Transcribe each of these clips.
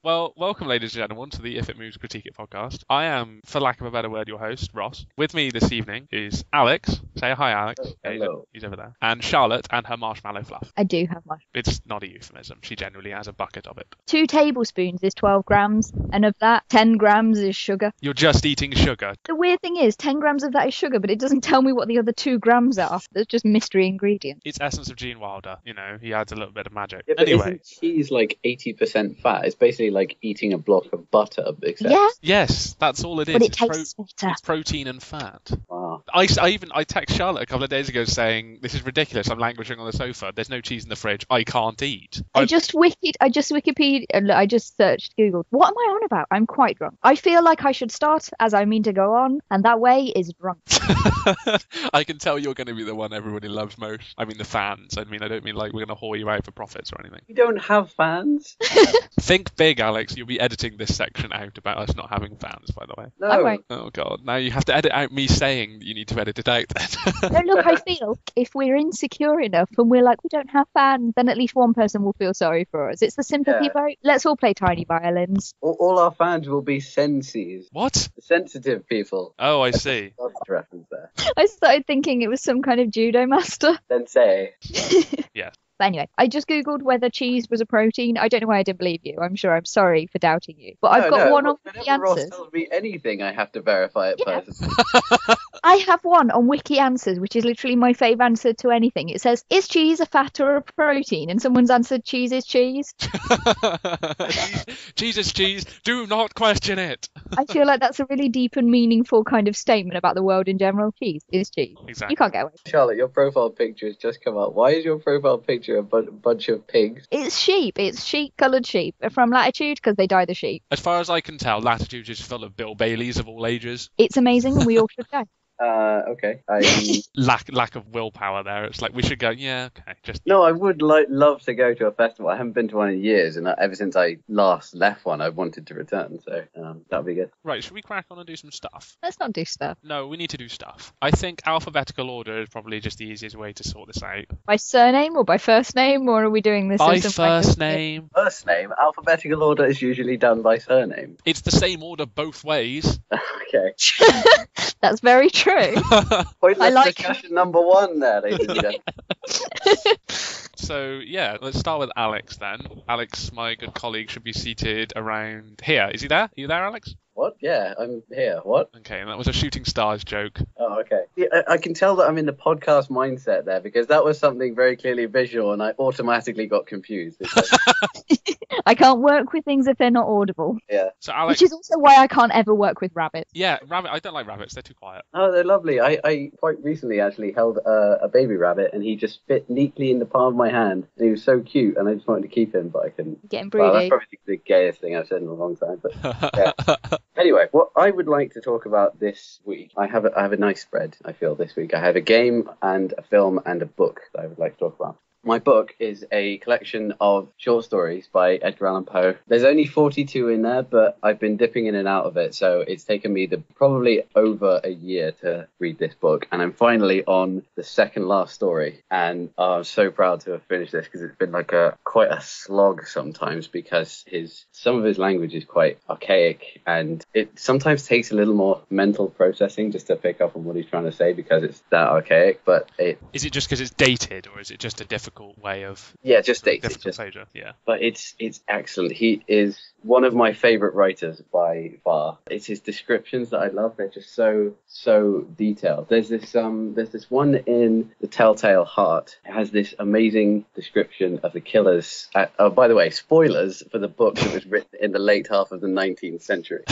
Well, welcome, ladies and gentlemen, to the If It Moves Critique It podcast. I am, for lack of a better word, your host, Ross. With me this evening is Alex. Say hi, Alex. Oh, hello. He's over there. And Charlotte and her marshmallow fluff. I do have marshmallow. It's not a euphemism. She generally has a bucket of it. 2 tablespoons is 12 grams, and of that, 10 grams is sugar. You're just eating sugar. The weird thing is, 10 grams of that is sugar, but it doesn't tell me what the other 2 grams are. There's just mystery ingredients. It's essence of Gene Wilder. You know, he adds a little bit of magic. Yeah, but Anyway. isn't cheese like 80% fat? It's basically like eating a block of butter, except... Yeah, Yes, that's all it is. but it It's tastes better. It's protein and fat. Wow. I text Charlotte a couple of days ago saying, this is ridiculous, I'm languishing on the sofa, there's no cheese in the fridge, I can't eat. I just searched Google. What am I on about? I'm quite drunk. I feel like I should start as I mean to go on, and that way is drunk. I can tell you're going to be the one everybody loves most. I mean, the fans. I don't mean like we're going to whore you out for profits or anything. You don't have fans? Think big, Alex. You'll be editing this section out about us not having fans, by the way. No. I won't. Oh, God. Now you have to edit out me saying that you need to edit it out then. No, look, I feel if we're insecure enough and we're like, we don't have fans, then at least one person will feel sorry for us. It's the sympathy vote. Let's all play tiny violins. All our fans will be sensies. What? Sensitive people. Oh, I see. Lots of reference there. I started thinking it was some kind of judo master. Sensei. Yeah. But anyway, I just Googled whether cheese was a protein. I don't know why I didn't believe you. I'm sure I'm sorry for doubting you. But I've got one on Wiki Whenever Ross Answers. tells me anything, I have to verify it personally. I have one on Wiki Answers, which is literally my fave answer to anything. It says, is cheese a fat or a protein? And someone's answered, cheese is cheese. Cheese is cheese. Do not question it. I feel like that's a really deep and meaningful kind of statement about the world in general. Cheese is cheese. Exactly. You can't get away. Charlotte, your profile picture has just come up. Why is your profile picture a bunch of pigs? It's sheep. It's sheep-coloured sheep from Latitude because they dye the sheep. As far as I can tell, Latitude is full of Bill Baileys of all ages. It's amazing and we all should go. Okay. Lack of willpower there. It's like we should go. Yeah, okay. Just No, I would love to go to a festival. I haven't been to one in years, and ever since I last left one, I wanted to return. So that'd be good. right. Should we crack on and do some stuff? Let's not do stuff. No, we need to do stuff. I think alphabetical order is probably just the easiest way to sort this out. By surname or by first name, or are we doing this By as some kind first of- name. First name, alphabetical order is usually done by surname. It's the same order both ways. Okay. That's very true. Pointless like- discussion number 1 there, ladies and gentlemen. So, yeah, let's start with Alex then. Alex, my good colleague, should be seated around here. Is he there? Are you there, Alex? What? Yeah, I'm here. What? Okay, and that was a shooting stars joke. Oh, okay. Yeah, I can tell that I'm in the podcast mindset there because that was something very clearly visual and I automatically got confused. It's like, I can't work with things if they're not audible. yeah. So, Alex... Which is also why I can't ever work with rabbits. Yeah, rabbit. I don't like rabbits. They're too quiet. Oh, they're lovely. I quite recently actually held a baby rabbit and he just fit neatly in the palm of my hand. And he was so cute and I just wanted to keep him, but I couldn't. Getting Well, that's broody. probably the gayest thing I've said in a long time. But yeah. Anyway, what I would like to talk about this week, I have a nice spread, I feel, this week. I have a game and a film and a book that I would like to talk about. My book is a collection of short stories by Edgar Allan Poe. There's only 42 in there, but I've been dipping in and out of it, so it's taken me probably over a year to read this book, and I'm finally on the second last story, and I'm so proud to have finished this because it's been like quite a slog sometimes because some of his language is quite archaic, and it sometimes takes a little more mental processing just to pick up on what he's trying to say because it's that archaic, but Is it just because it's dated, or is it just a difficult way of... yeah, just dates. Difficult pager, yeah. But it's excellent. He is one of my favorite writers by far. It's his descriptions that I love. They're just so detailed. There's this one in The Telltale Heart. It has this amazing description of the killers. By the way, spoilers for the book that was written in the late half of the 19th century.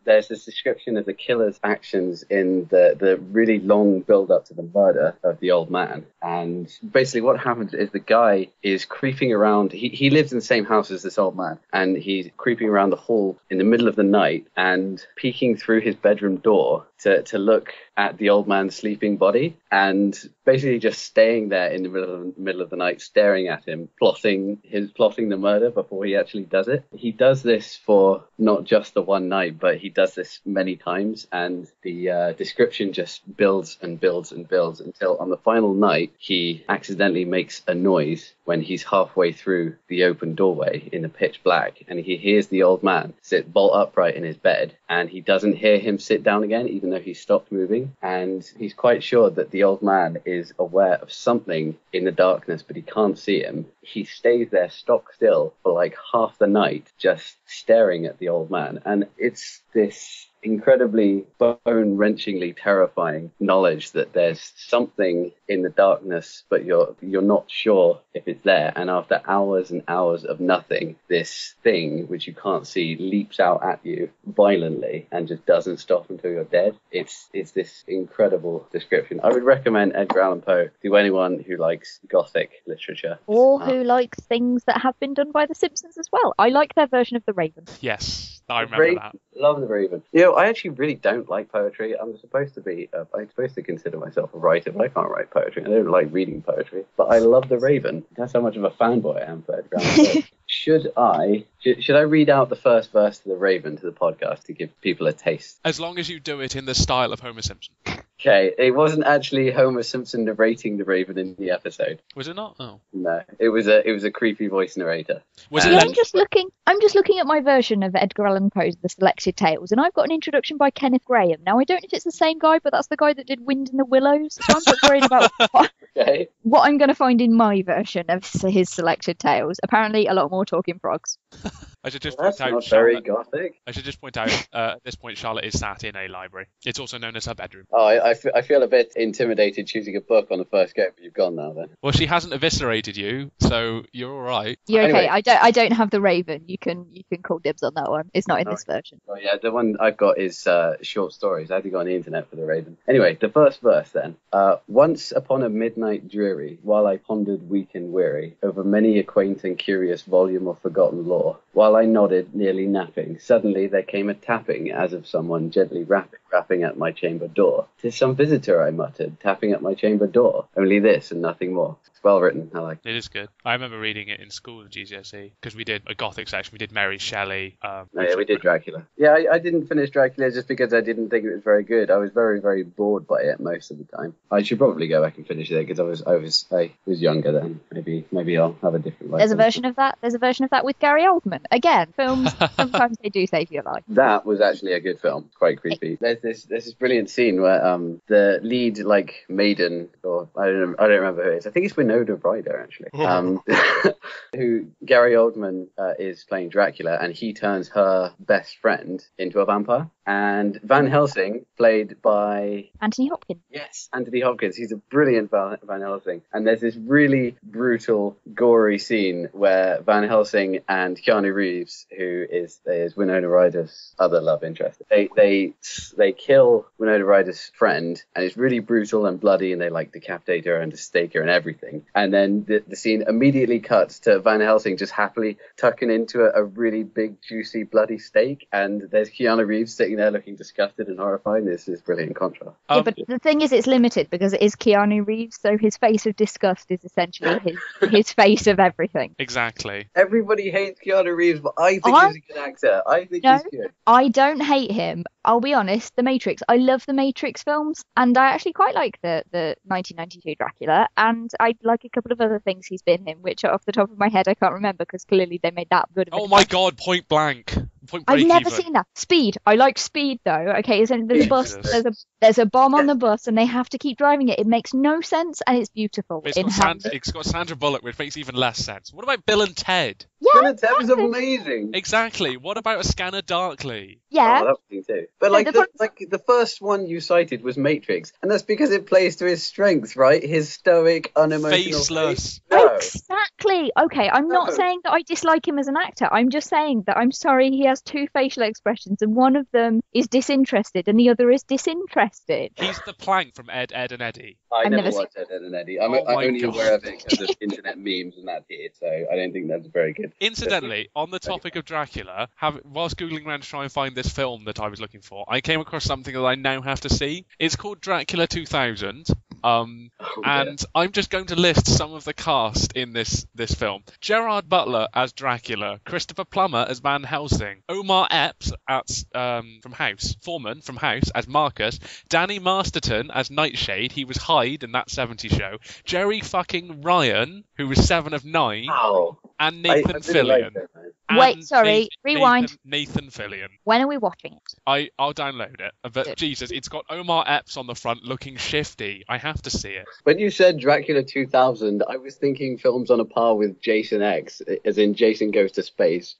There's this description of the killer's actions in the really long build up to the murder of the old man. And basically what happens is the guy is creeping around. He lives in the same house as this old man, and he's creeping around the hall in the middle of the night and peeking through his bedroom door to look at the old man's sleeping body, and basically just staying there in the middle of the night, staring at him, plotting the murder before he actually does it. He does this for not just the one night, but he does this many times, and the description just builds and builds and builds until on the final night he accidentally makes makes a noise when he's halfway through the open doorway in the pitch black, and he hears the old man sit bolt upright in his bed, and he doesn't hear him sit down again, even though he stopped moving. And he's quite sure that the old man is aware of something in the darkness, but he can't see him. He stays there stock still for like half the night, just staring at the old man. And it's this incredibly bone-wrenchingly terrifying knowledge that there's something in the darkness, but you're not sure if it's there. And after hours and hours of nothing, this thing which you can't see leaps out at you violently and just doesn't stop until you're dead. It's this incredible description. I would recommend Edgar Allan Poe to anyone who likes Gothic literature. Or who likes things that have been done by The Simpsons as well. I like their version of The Raven. Yes, I remember that. Love The Raven. You know, I actually really don't like poetry. I'm supposed to consider myself a writer, but I can't write poetry. I don't like reading poetry, but I love The Raven. That's how much of a fanboy I am for Edgar Allan Poe. Should I read out the first verse to The Raven to the podcast to give people a taste? As long as you do it in the style of Homer Simpson. Okay, it wasn't actually Homer Simpson narrating The Raven in the episode. Was it not? Oh. No, it was a creepy voice narrator. I'm just looking at my version of Edgar Allan Poe's The Selected Tales, and I've got an introduction by Kenneth Graham. Now, I don't know if it's the same guy, but that's the guy that did Wind in the Willows, so I'm just worried about what I'm going to find in my version of his Selected Tales. Apparently, a lot more talking frogs. I should just That's not very gothic. I should just point out, at this point, Charlotte is sat in a library. It's also known as her bedroom. Oh, I feel a bit intimidated choosing a book on the first go, but you've gone now then. Well, she hasn't eviscerated you, so you're all right. You're Anyway. okay. I don't have The Raven. You can call dibs on that one. It's not in this version. Oh yeah, the one I've got is short stories. I had to go on the internet for The Raven. Anyway, the first verse then. Once upon a midnight dreary, while I pondered weak and weary over many a quaint and curious volume of forgotten lore, while I nodded, nearly napping, suddenly there came a tapping as of someone gently rapping at my chamber door. "'Tis some visitor," I muttered, tapping at my chamber door. Only this and nothing more. It's well written. I like it. It is good. I remember reading it in school at GCSE because we did a Gothic section. We did Mary Shelley. We did Dracula. Yeah, I didn't finish Dracula just because I didn't think it was very good. I was very, very bored by it most of the time. I should probably go back and finish it because I was younger then. Maybe I'll have a different life. There's a version of that. There's a version of that with Gary Oldman. Again, films sometimes they do save your life. That was actually a good film. Quite creepy. There's this brilliant scene where the lead maiden, or I don't remember who it is. I think it's Winona Ryder actually. Who Gary Oldman is playing Dracula, and he turns her best friend into a vampire. And Van Helsing, played by Anthony Hopkins. Yes, Anthony Hopkins. He's a brilliant Van Helsing. And there's this really brutal, gory scene where Van Helsing and Keanu Reeves, who is Winona Ryder's other love interest, they kill Winona Ryder's friend, and it's really brutal and bloody, and they decapitate her and stake her and everything. And then the scene immediately cuts to Van Helsing just happily tucking into a really big, juicy, bloody steak, and there's Keanu Reeves sitting there looking disgusted and horrified. This is brilliant contrast. Yeah, but the thing is, it's limited because it is Keanu Reeves, so his face of disgust is essentially his face of everything. Exactly. Everybody hates Keanu Reeves, but I think he's a good actor. I think he's good. I don't hate him. I'll be honest, The Matrix. I love the Matrix films, and I actually quite like the 1992 Dracula, and I like a couple of other things he's been in, which off the top of my head I can't remember because clearly they made that good. Oh my God, Point Blank. I've never seen that. Speed. I like Speed though. Okay, there's a bus. There's a bomb on the bus, and they have to keep driving it. It makes no sense, and it's beautiful. It's got Sandra Bullock, which makes even less sense. What about Bill and Ted? Yeah, Bill and Ted was amazing. Exactly. What about A Scanner Darkly? Yeah. Oh, that was me too. But the first one you cited was Matrix, and that's because it plays to his strengths, right? His stoic, unemotional Faceless. face. No. Exactly. Okay, I'm not saying that I dislike him as an actor. I'm just saying that I'm sorry he has two facial expressions, and one of them is disinterested, and the other is disinterested. He's the Plank from Ed, Ed and Eddie. I never watched Ed, and Eddie. I'm only aware of it because of internet memes and that's it, so I don't think that's very good. Incidentally, on the topic of Dracula, whilst Googling around to try and find this film that I was looking for, I came across something that I now have to see. It's called Dracula 2000. And I'm just going to list some of the cast in this film. Gerard Butler as Dracula, Christopher Plummer as Van Helsing, Omar Epps from House, Foreman from House as Marcus, Danny Masterton as Nightshade, he was Hyde in that 70s show, Jerry fucking Ryan, who was 7 of 9, and Nathan Fillion. Wait, sorry, rewind. Nathan Fillion. When are we watching it? I'll download it. But Good. Jesus, it's got Omar Epps on the front looking shifty. I have to see it. When you said Dracula 2000, I was thinking films on a par with Jason X, as in Jason Goes to Space.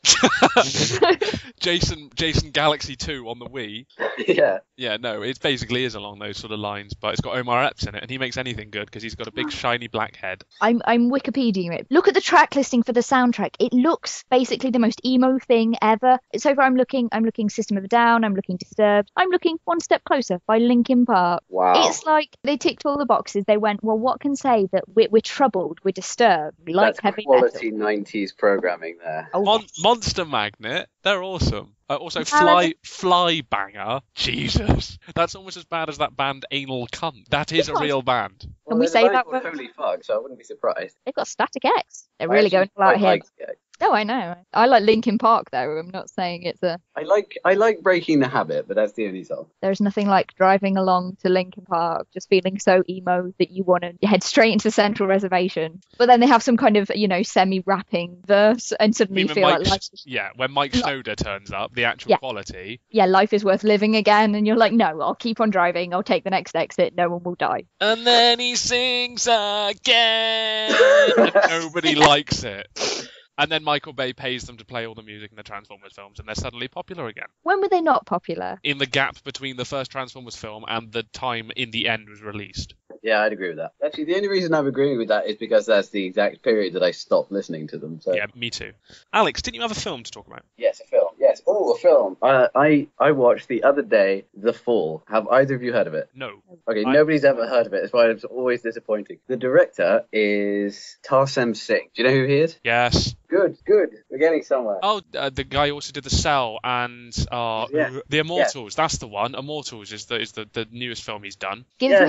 Jason Galaxy 2 on the Wii. Yeah. Yeah, no, it basically is along those sort of lines, but it's got Omar Epps in it, and he makes anything good because he's got a big shiny black head. I'm Wikipediaing it. Look at the track listing for the soundtrack. It looks basically the most emo thing ever. So far, I'm looking System of a Down, I'm looking Disturbed, I'm looking One Step Closer by Linkin Park. Wow. It's like they ticked all the boxes. They went, well, what can say that we're troubled, we're disturbed, we like That's heavy quality metal. 90s programming there. Oh, yes. Monster Magnet, they're awesome. Also, How Fly Banger. Jesus, that's almost as bad as that band Anal Cunt. That is a real band. Can we there's a say band that called word? Holy Fuck, so I wouldn't be surprised. They've got Static X. They're really going all out here. No, I know. I like Linkin Park, though. I'm not saying it's a... I like Breaking the Habit, but that's the only song. There's nothing like driving along to Linkin Park, just feeling so emo that you want to head straight into Central Reservation. But then they have some kind of, semi-rapping verse, and suddenly you feel like life... Yeah, when Mike Shinoda turns up, the actual quality. Yeah, life is worth living again, and you're like, no, I'll keep on driving, I'll take the next exit, no one will die. And then he sings again, and nobody likes it. And then Michael Bay pays them to play all the music in the Transformers films, and they're suddenly popular again. When were they not popular? In the gap between the first Transformers film and the time In the End was released. Yeah, I'd agree with that. Actually, the only reason I'm agreeing with that is because that's the exact period that I stopped listening to them. So. Yeah, me too. Alex, didn't you have a film to talk about? Yes, a film. Yes. Oh, a film. I watched the other day The Fall. Have either of you heard of it? No. Okay, nobody's ever heard of it. That's why it's always disappointing. The director is Tarsem Singh. Do you know who he is? Yes. Good. We're getting somewhere. Oh, the guy also did The Cell and The Immortals. Yeah. That's the one. Immortals is the newest film he's done. Give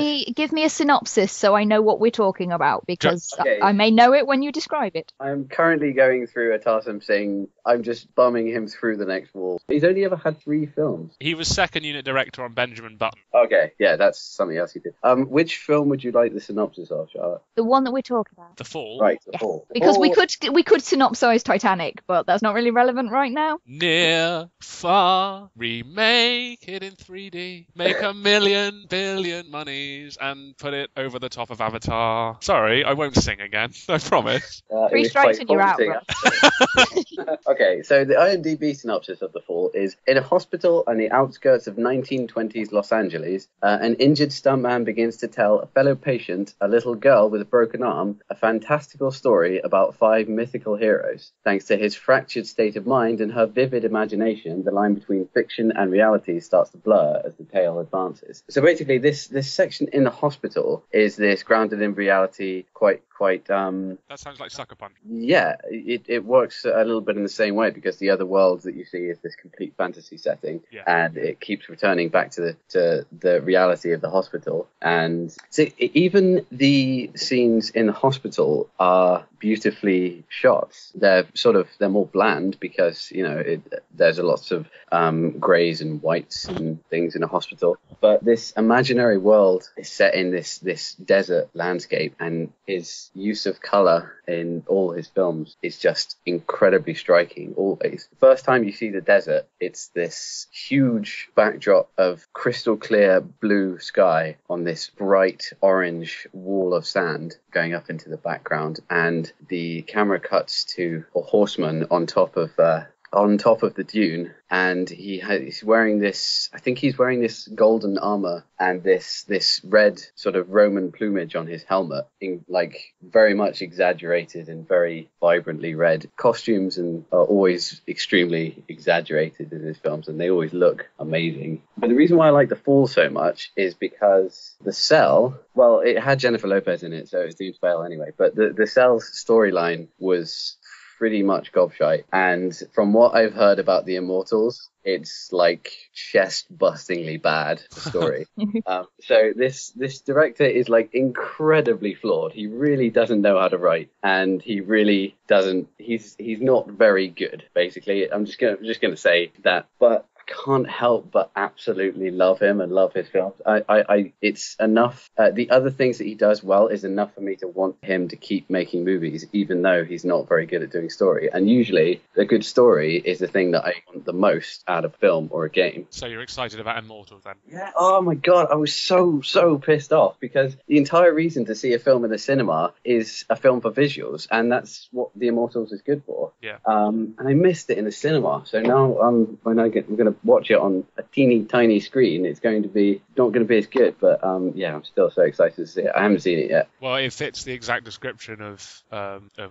me a synopsis so I know what we're talking about, because okay. I may know it when you describe it. I'm currently going through a Tarsem Singh. I'm just bumming him through the next wall. He's only ever had 3 films. He was second unit director on Benjamin Button. Okay, yeah, that's something else he did. Which film would you like the synopsis of, Charlotte? The one that we're talking about. The Fall. Right, The Fall. Because we could synopsize Titanic, but that's not really relevant right now. Near, far, remake it in 3D, make 1,000,000 billion monies, and put it over the top of Avatar. Sorry, I won't sing again. I promise. 3 strikes and you're out. Okay, so the IMDb synopsis of The Fall is: in a hospital on the outskirts of 1920s Los Angeles, an injured stuntman begins to tell a fellow patient, a little girl with a broken arm, a fantastical story about 5 mythical heroes. Thanks to his fractured state of mind and her vivid imagination, the line between fiction and reality starts to blur as the tale advances. So basically, this section in the hospital is this grounded in reality, quite that sounds like Sucker Punch. Yeah, it works a little bit in the same way, because the other world that you see is this complete fantasy setting, and it keeps returning back to the reality of the hospital. And so even the scenes in the hospital are beautifully shot. They're more bland because there's a lot of greys and whites and things in a hospital. But this imaginary world is set in this desert landscape, and his use of color in all his films is just incredibly striking always. The first time you see the desert, it's this huge backdrop of crystal clear blue sky on this bright orange wall of sand going up into the background, and the camera cuts to a horseman on top of the dune, and he's wearing this, I think he's wearing this golden armor and this red sort of Roman plumage on his helmet, in like very much exaggerated and very vibrantly red. Costumes are always extremely exaggerated in his films, and they always look amazing. But the reason why I like The Fall so much is because The Cell, well, it had Jennifer Lopez in it, so it was deemed fail anyway, but The Cell's storyline was pretty much gobshite. And from what I've heard about the Immortals, it's like chest-bustingly bad story. So this director is like incredibly flawed. He really doesn't know how to write, and he really doesn't. He's not very good. Basically, I'm just gonna say that. But can't help but absolutely love him and love his films. It's enough. The other things that he does well is enough for me to want him to keep making movies, even though he's not very good at doing story. And usually, a good story is the thing that I want the most out of a film or a game. So you're excited about Immortals then? Yeah. Oh my god, I was so pissed off because the entire reason to see a film in the cinema is a film for visuals, and that's what the Immortals is good for. Yeah. And I missed it in the cinema, so now we're gonna watch it on a teeny tiny screen. It's not going to be as good, but yeah, I'm still so excited to see it. I haven't seen it yet. Well, it fits the exact description of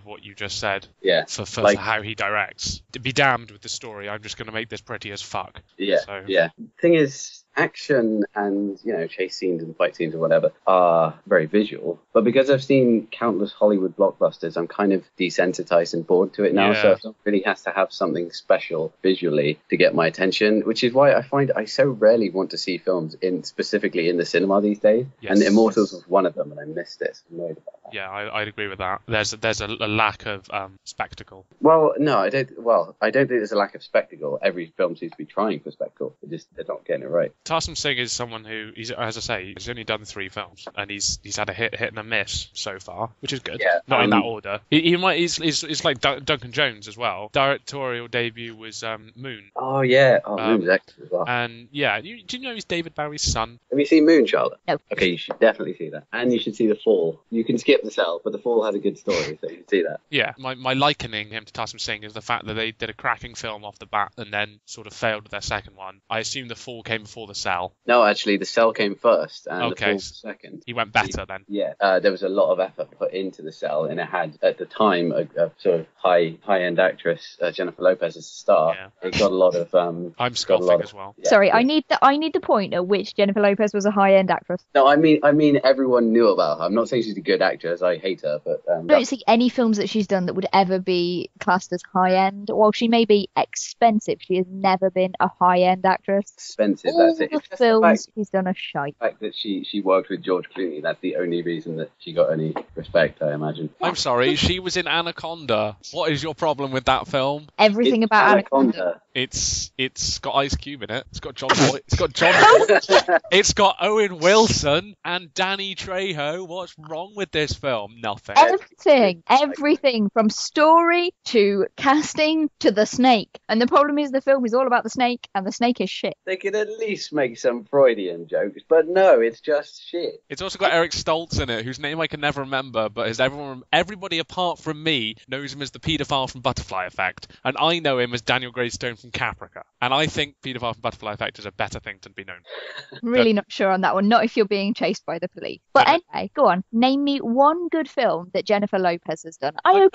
what you just said. Yeah. For how he directs. To be damned with the story. I'm just going to make this pretty as fuck. Yeah. So. Yeah. Thing is, action and chase scenes and fight scenes or whatever are very visual, but because I've seen countless Hollywood blockbusters, I'm kind of desensitized and bored to it now. Yeah. So it really has to have something special visually to get my attention, which is why I find I so rarely want to see films specifically in the cinema these days. Yes. And Immortals was one of them, and I missed it. I'm annoyed about that. Yeah, I'd agree with that. There's a lack of spectacle. Well, no, I don't. Well, I don't think there's a lack of spectacle. Every film seems to be trying for spectacle. They're not getting it right. Tarsem Singh is someone who, as I say, he's only done 3 films, and he's had a hit and a miss so far, which is good. Yeah, Not in that order. He's like Duncan Jones as well. Directorial debut was Moon. Oh yeah, Moon's excellent as well. And yeah, do you know he's David Bowie's son? Have you seen Moon, Charlotte? No. Okay, you should definitely see that, and you should see The Fall. You can skip The Cell, but The Fall has a good story, so you can see that. Yeah, my likening him to Tarsem Singh is the fact that they did a cracking film off the bat and then sort of failed with their second one. I assume The Fall came before The Cell. No, actually, The Cell came first, and The Fall was second. He went better then. Yeah, there was a lot of effort put into The Cell, and it had at the time a sort of high-end actress, Jennifer Lopez, as a star. Yeah. It got a lot of. I'm scoffing as well. Yeah, Sorry, I need the point at which Jennifer Lopez was a high-end actress. No, I mean everyone knew about her. I'm not saying she's a good actress. I hate her, but I don't see any films that she's done that would ever be classed as high-end. While she may be expensive, she has never been a high-end actress. expensive. All That's it. the It's just films she's done are shite. the fact that she worked with George Clooney. That's the only reason that she got any respect, I imagine. I'm sorry, she was in Anaconda. What is your problem with that film? Everything It's about Anaconda. It's got Ice Cube in it. It's got John Boy. It's got Owen Wilson and Danny Trejo. What's wrong with this film? Nothing. Everything from story to casting to the snake. And the problem is the film is all about the snake, and the snake is shit. They could at least make some Freudian jokes, but no, it's just shit. It's also got Eric Stoltz in it, whose name I can never remember, but everybody apart from me knows him as the paedophile from Butterfly Effect, and I know him as Daniel Greystone from Caprica. And I think paedophile from Butterfly Effect is a better thing to be known. Really not sure on that one. Not if you're being chased by the police. But anyway, go on. Name me one good film that Jennifer Lopez has done. I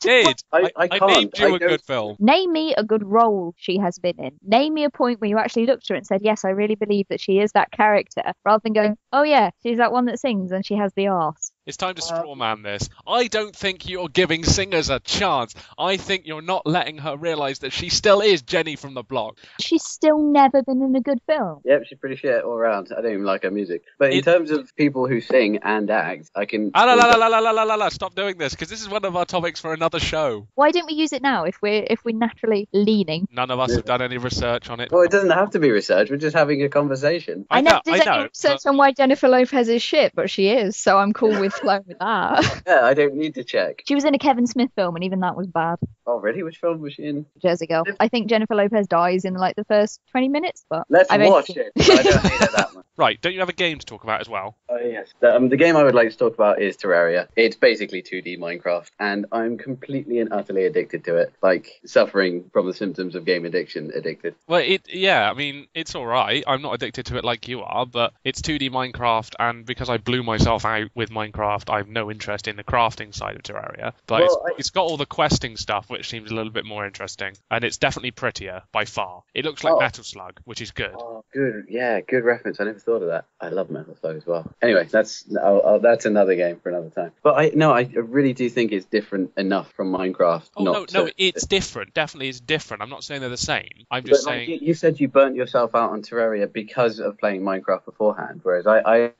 did. I named you a good film. Name me a good role she has been in. Name me a point where you actually looked at her and said, yes, I really believe that she is that character, rather than going, oh yeah, she's that one that sings and she has the arse. It's time to strawman this. I don't think you're giving singers a chance. I think you're not letting her realise that she still is Jenny from the block. She's still never been in a good film. Yep, she's pretty shit all around. I don't even like her music. But in terms of people who sing and act, I can... Stop doing this, because this is one of our topics for another show. Why don't we use it now if we're naturally leaning? None of us have done any research on it. Well, it doesn't have to be research. We're just having a conversation. I never did any research on why Jennifer Lopez is shit, but she is, so I'm cool with flowing with that. Yeah, I don't need to check. She was in a Kevin Smith film, and even that was bad. Oh, really? Which film was she in? Jersey Girl. I think Jennifer Lopez dies in like the first 20 minutes, but let's watch it. I don't hate it that much. Right, don't you have a game to talk about as well? Oh, yes. The game I would like to talk about is Terraria. It's basically 2D Minecraft, and I'm completely and utterly addicted to it. Like, suffering from the symptoms of game addiction, addicted. Well, it's alright. I'm not addicted to it like you are, but it's 2D Minecraft, and because I blew myself out with Minecraft, I have no interest in the crafting side of Terraria. But it's got all the questing stuff, which seems a little bit more interesting, and it's definitely prettier by far. It looks like Metal Slug, which is good. Oh, good. Yeah, good reference. I never thought of that. I love Metal Slug as well. Anyway, that's another game for another time. But I really do think it's different enough from Minecraft. No, it's different. Definitely it's different. I'm not saying they're the same. I'm just saying... You said you burnt yourself out on Terraria because of playing Minecraft beforehand, whereas I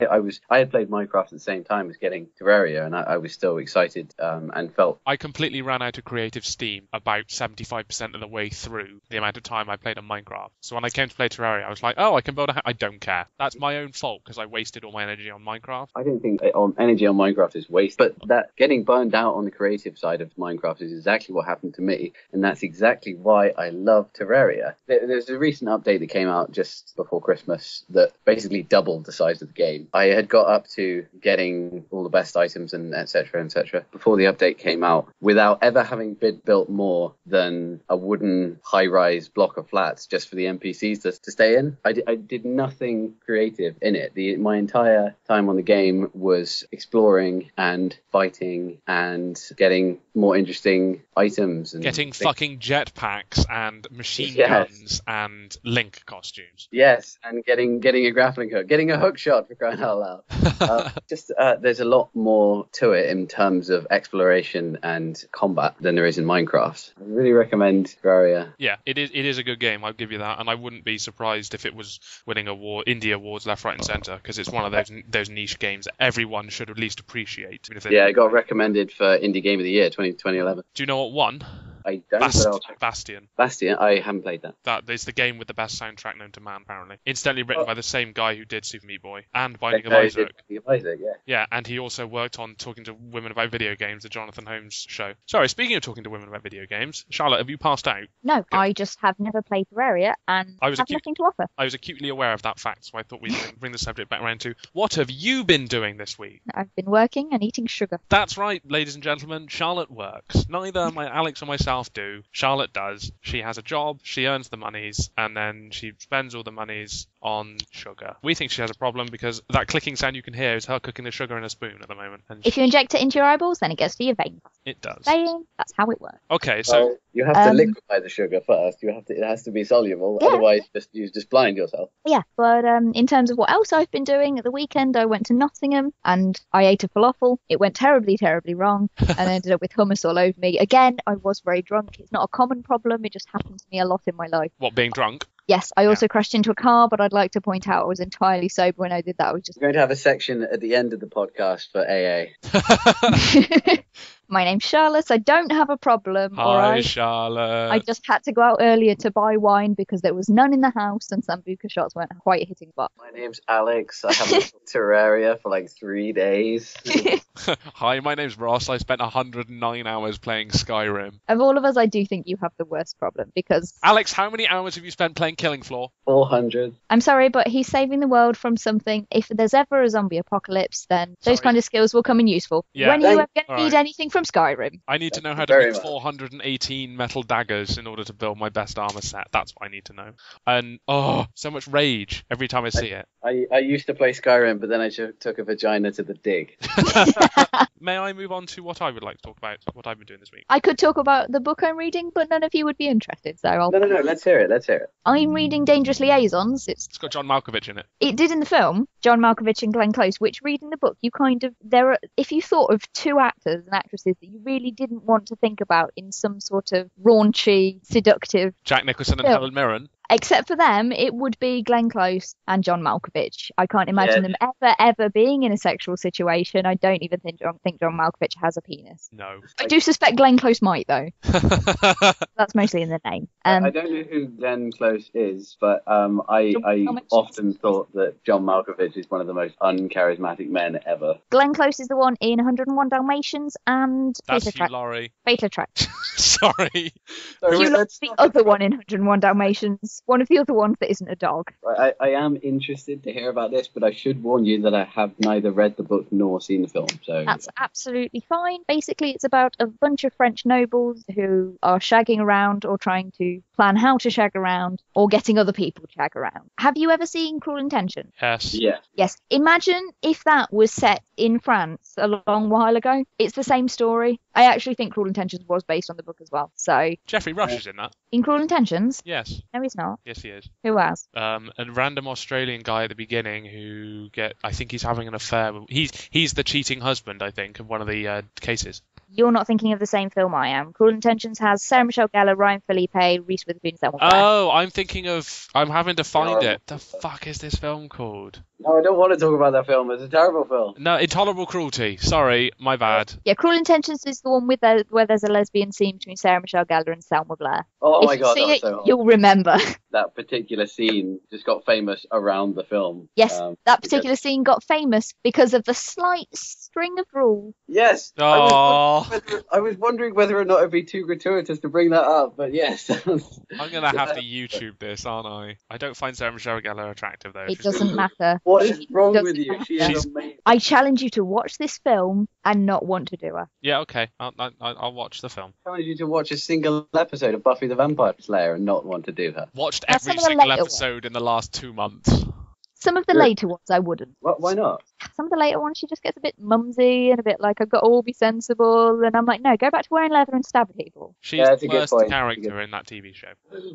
had played Minecraft at the same time as getting Terraria, and I was still excited and felt... I completely ran out of creative steam about 75% of the way through the amount of time I played on Minecraft. So when I came to play Terraria, I was like, oh, I can build a house. I don't care. That's my own fault because I wasted all my energy on Minecraft. I don't think energy on Minecraft is waste, but that getting burned out on the creative side of Minecraft is exactly what happened to me, and that's exactly why I love Terraria. There's a recent update that came out just before Christmas that basically doubled the size of the game. I had got up to getting all the best items and etc. before the update came out without ever having built more than a wooden high-rise block of flats just for the NPCs to stay in. I did nothing creative in it. My entire time on the game was exploring and fighting and getting more interesting items and getting fucking jetpacks and machine guns and Link costumes. Yes, and getting a grappling hook, getting a hook shot, for crying out loud. There's a lot more to it in terms of exploration and combat than there is in Minecraft. I really recommend Terraria. Yeah, it is a good game. I'll give you that, and I wouldn't be surprised if it was winning indie awards left, right, and centre because it's one of those niche games that everyone should at least appreciate. Yeah, it got recommended for Indie Game of the Year 2011. Do you know what won? I don't. Bastion. Bastion? I haven't played that. That is the game with the best soundtrack known to man, apparently. Incidentally written by the same guy who did Super Meat Boy and Binding of Isaac. Yeah, and he also worked on Talking to Women About Video Games, the Jonathan Holmes show. Sorry, speaking of talking to women about video games, Charlotte, have you passed out? No, good. I just have never played Terraria and have nothing to offer. I was acutely aware of that fact, so I thought we'd bring the subject back around to what have you been doing this week? I've been working and eating sugar. That's right, ladies and gentlemen, Charlotte works. Neither Alex or myself do. Charlotte does. She has a job, she earns the monies, and then she spends all the monies on sugar. We think she has a problem because that clicking sound you can hear is her cooking the sugar in a spoon at the moment. And if you inject it into your eyeballs, then it gets to your veins. It does. That's how it works. Okay, so... you have to liquefy the sugar first. It has to be soluble. Yeah. Otherwise, you just blind yourself. Yeah, but in terms of what else I've been doing, at the weekend I went to Nottingham and I ate a falafel. It went terribly, terribly wrong and ended up with hummus all over me. Again, I was very drunk. It's not a common problem. It just happens to me a lot in my life. What, being drunk? Yes, I also crashed into a car, but I'd like to point out I was entirely sober when I did that. We're going to have a section at the end of the podcast for AA. My name's Charlotte. I don't have a problem. Hi, Charlotte. I just had to go out earlier to buy wine because there was none in the house and Sambuca shots weren't quite hitting the spot. My name's Alex. I have a Terraria for like 3 days. Hi, my name's Ross. I spent 109 hours playing Skyrim. Of all of us, I do think you have the worst problem because... Alex, how many hours have you spent playing Killing Floor? 400. I'm sorry, but he's saving the world from something. If there's ever a zombie apocalypse, then those kind of skills will come in useful. Yeah. When are you ever going to need anything from Skyrim? I need to know how to make 418 metal daggers in order to build my best armor set. That's what I need to know. And, so much rage every time I see it. I used to play Skyrim, but then I took a vagina to the dig. May I move on to what I would like to talk about, what I've been doing this week? I could talk about the book I'm reading, but none of you would be interested, so I'll... No, let's hear it. I'm reading Dangerous Liaisons. It's got John Malkovich in it. It did in the film, John Malkovich and Glenn Close, which reading the book, you if you thought of two actors and actresses that you really didn't want to think about in some sort of raunchy, seductive... Jack Nicholson and Helen Mirren. Except for them, it would be Glenn Close and John Malkovich. I can't imagine them ever being in a sexual situation. I don't even think John Malkovich has a penis. No. I do suspect Glenn Close might, though. That's mostly in the name. I don't know who Glenn Close is, but I often thought that John Malkovich is one of the most uncharismatic men ever. Glenn Close is the one in 101 Dalmatians and That's Hugh Laurie. Fatal Attraction. Sorry. Hugh Laurie's the other one in 101 Dalmatians. One of the other ones that isn't a dog. I am interested to hear about this, but I should warn you that I have neither read the book nor seen the film. So that's absolutely fine. Basically, it's about a bunch of French nobles who are shagging around or trying to plan how to shag around or getting other people to shag around. Have you ever seen Cruel Intentions? Yes. Yeah. Yes. Imagine if that was set in France a long while ago. It's the same story. I actually think Cruel Intentions was based on the book as well. So Jeffrey Rush is in that. In Cruel Intentions? Yes. No, he's not. not. Yes, he is. Who else? A random Australian guy at the beginning I think he's having an affair. He's the cheating husband, I think, of one of the cases. You're not thinking of the same film I am. Cruel Intentions has Sarah Michelle Gellar, Ryan Felipe, Reese Witherspoon, Selma Blair. Oh, I'm having to find it. The fuck is this film called? No, I don't want to talk about that film. It's a terrible film. No, Intolerable Cruelty. Sorry, my bad. Yeah, Cruel Intentions is the one where there's a lesbian scene between Sarah Michelle Gellar and Selma Blair. Oh my God, if you see it, so you'll remember. That particular scene just got famous around the film. Yes, that particular scene got famous because of the slight string of rules. Yes. Oh. I was wondering whether or not it'd be too gratuitous to bring that up, but yes. I'm gonna have to YouTube this, aren't I? I don't find Sarah Michelle Gellar attractive though. It doesn't matter. What is wrong with you? She is amazing. I challenge you to watch this film and not want to do her. Yeah, okay. I'll watch the film. I challenge you to watch a single episode of Buffy the Vampire Slayer and not want to do her. Watched Now, every some of the single later episode in the last 2 months. Some of the later ones I wouldn't. Why not? Some of the later ones she just gets a bit mumsy and a bit like, I've got to all be sensible, and I'm like, no, go back to wearing leather and stabbing people. She's Yeah, the that's a good worst point. character in that TV show.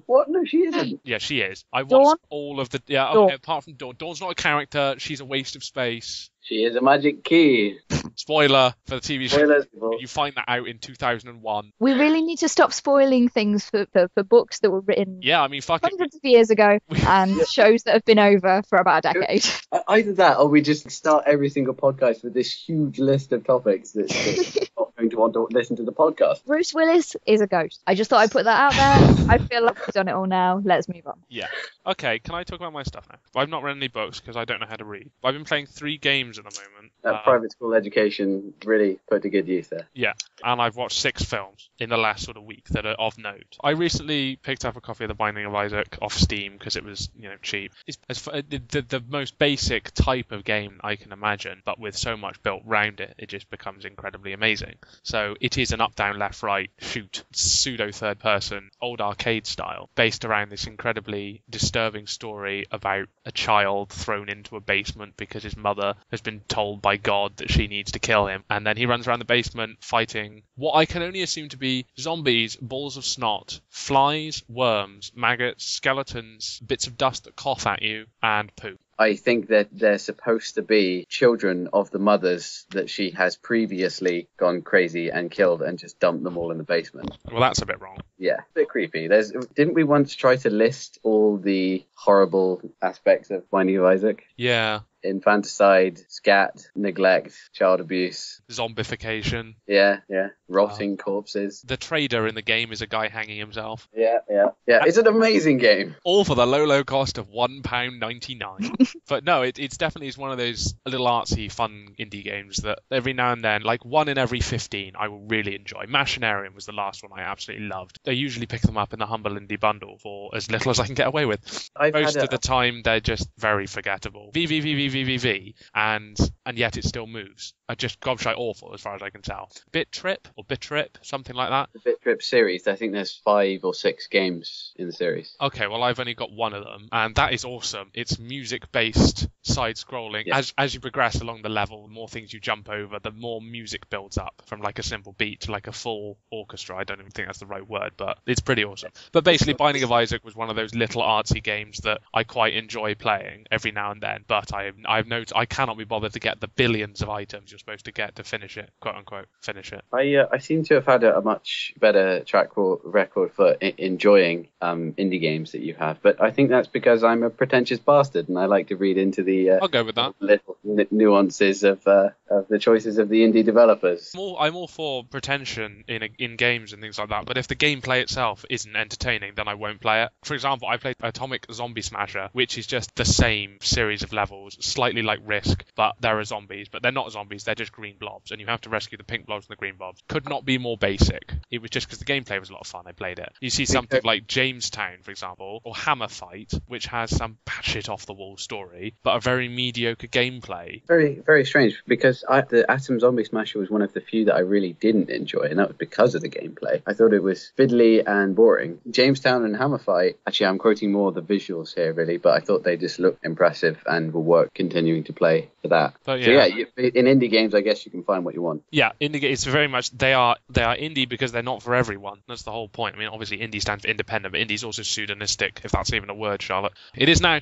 What? No, she isn't. Yeah, she is. I watched Dawn? all of the... Yeah, Dawn. okay, apart from Dawn. Dawn's not a character. She's a waste of space. She is a magic key. Spoiler for the TV show. Spoilers, people. You find that out in 2001. We really need to stop spoiling things for books that were written Yeah, I mean, fuck it. hundreds of years ago and shows that have been over for about a decade. Either that, or we just start every single podcast with this huge list of topics that not going to want to listen to the podcast. Bruce Willis is a ghost. I just thought I'd put that out there. I feel like we've done it all now. Let's move on. Yeah. Okay, can I talk about my stuff now? I've not read any books because I don't know how to read. I've been playing 3 games at the moment. That private school education really put to good use there. Yeah, and I've watched 6 films in the last sort of week that are of note. I recently picked up a copy of The Binding of Isaac off Steam because it was, cheap. It's the most basic type of game I can imagine, but with so much built round it, it just becomes incredibly amazing. So it is an up, down, left, right, shoot, pseudo third person, old arcade style, based around this incredibly disturbing story about a child thrown into a basement because his mother has been told by God that she needs to kill him, and then he runs around the basement fighting what I can only assume to be zombies, balls of snot, flies, worms, maggots, skeletons, bits of dust that cough at you, and poo. I think that they're supposed to be children of the mothers that she has previously gone crazy and killed and just dumped them all in the basement. Well, that's a bit wrong. Yeah, a bit creepy. Didn't we once try to list all the horrible aspects of Binding of Isaac? Yeah. Infanticide, scat, neglect, child abuse. Zombification. Yeah. Rotting corpses. The trader in the game is a guy hanging himself. Yeah. It's an amazing game. All for the low cost of £1.99. But no, it's definitely one of those little artsy, fun indie games that every now and then, like one in every 15, I will really enjoy. Machinarium was the last one I absolutely loved. They usually pick them up in the Humble Indie Bundle for as little as I can get away with. Most of the time, they're just very forgettable. VVVVVVV, and yet it still moves. Just gobshite awful as far as I can tell. Bit Trip, something like that. The Bit Trip series, I think there's 5 or 6 games in the series. Okay, well I've only got one of them, and that is awesome. It's music-based side-scrolling. Yeah. As you progress along the level, the more things you jump over, the more music builds up from like a simple beat to like a full orchestra. I don't even think that's the right word, but it's pretty awesome. But basically, Binding of Isaac was one of those little artsy games that I quite enjoy playing every now and then, but I've noticed I cannot be bothered to get the billions of items you're supposed to get to finish it, quote unquote, finish it. I seem to have had a much better track record for enjoying indie games that you have, but I think that's because I'm a pretentious bastard and I like to read into the I'll go with that. little nuances of the choices of the indie developers. I'm all for pretension in games and things like that, but if the gameplay itself isn't entertaining, then I won't play it. For example, I played Atomic Zombie Smasher, which is just the same series of levels, slightly like Risk, but there are zombies, but they're not zombies, they're just green blobs, and you have to rescue the pink blobs and the green blobs. Could not be more basic. It was just because the gameplay was a lot of fun, I played it. You see something like Jamestown, for example, or Hammer Fight, which has some batshit off-the-wall story, but a very mediocre gameplay. Very, very strange, because the Atom Zombie Smasher was one of the few that I really didn't enjoy, and that was because of the gameplay. I thought it was fiddly and boring. Jamestown and Hammer Fight, actually I'm quoting more of the visuals here really, but I thought they just looked impressive and were worth continuing to play. for that. But So in indie games, I guess you can find what you want. Yeah, indie. It's very much they are indie because they're not for everyone. That's the whole point. I mean, obviously, indie stands for independent, but indie is also pseudonistic, if that's even a word, Charlotte. It is now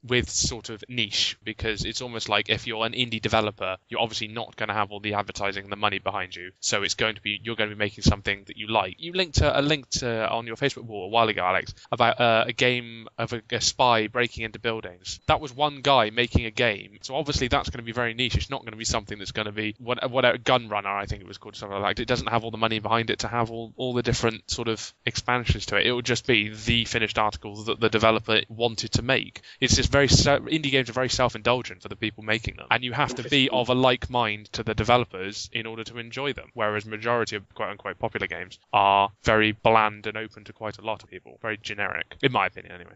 with sort of niche, because it's almost like if you're an indie developer, you're obviously not going to have all the advertising and the money behind you. So you're going to be making something that you like. You linked on your Facebook wall a while ago, Alex, about a game of a spy breaking into buildings. That was one guy making a game. So obviously that's going to be very niche. It's not going to be something that's going to be whatever Gun Runner, I think it was called, something like that. It doesn't have all the money behind it to have all the different sort of expansions to it. It would just be the finished article that the developer wanted to make. It's just indie games are very self-indulgent for the people making them, and you have to be of a like mind to the developers in order to enjoy them. Whereas majority of quote unquote popular games are very bland and open to quite a lot of people, very generic, in my opinion, anyway.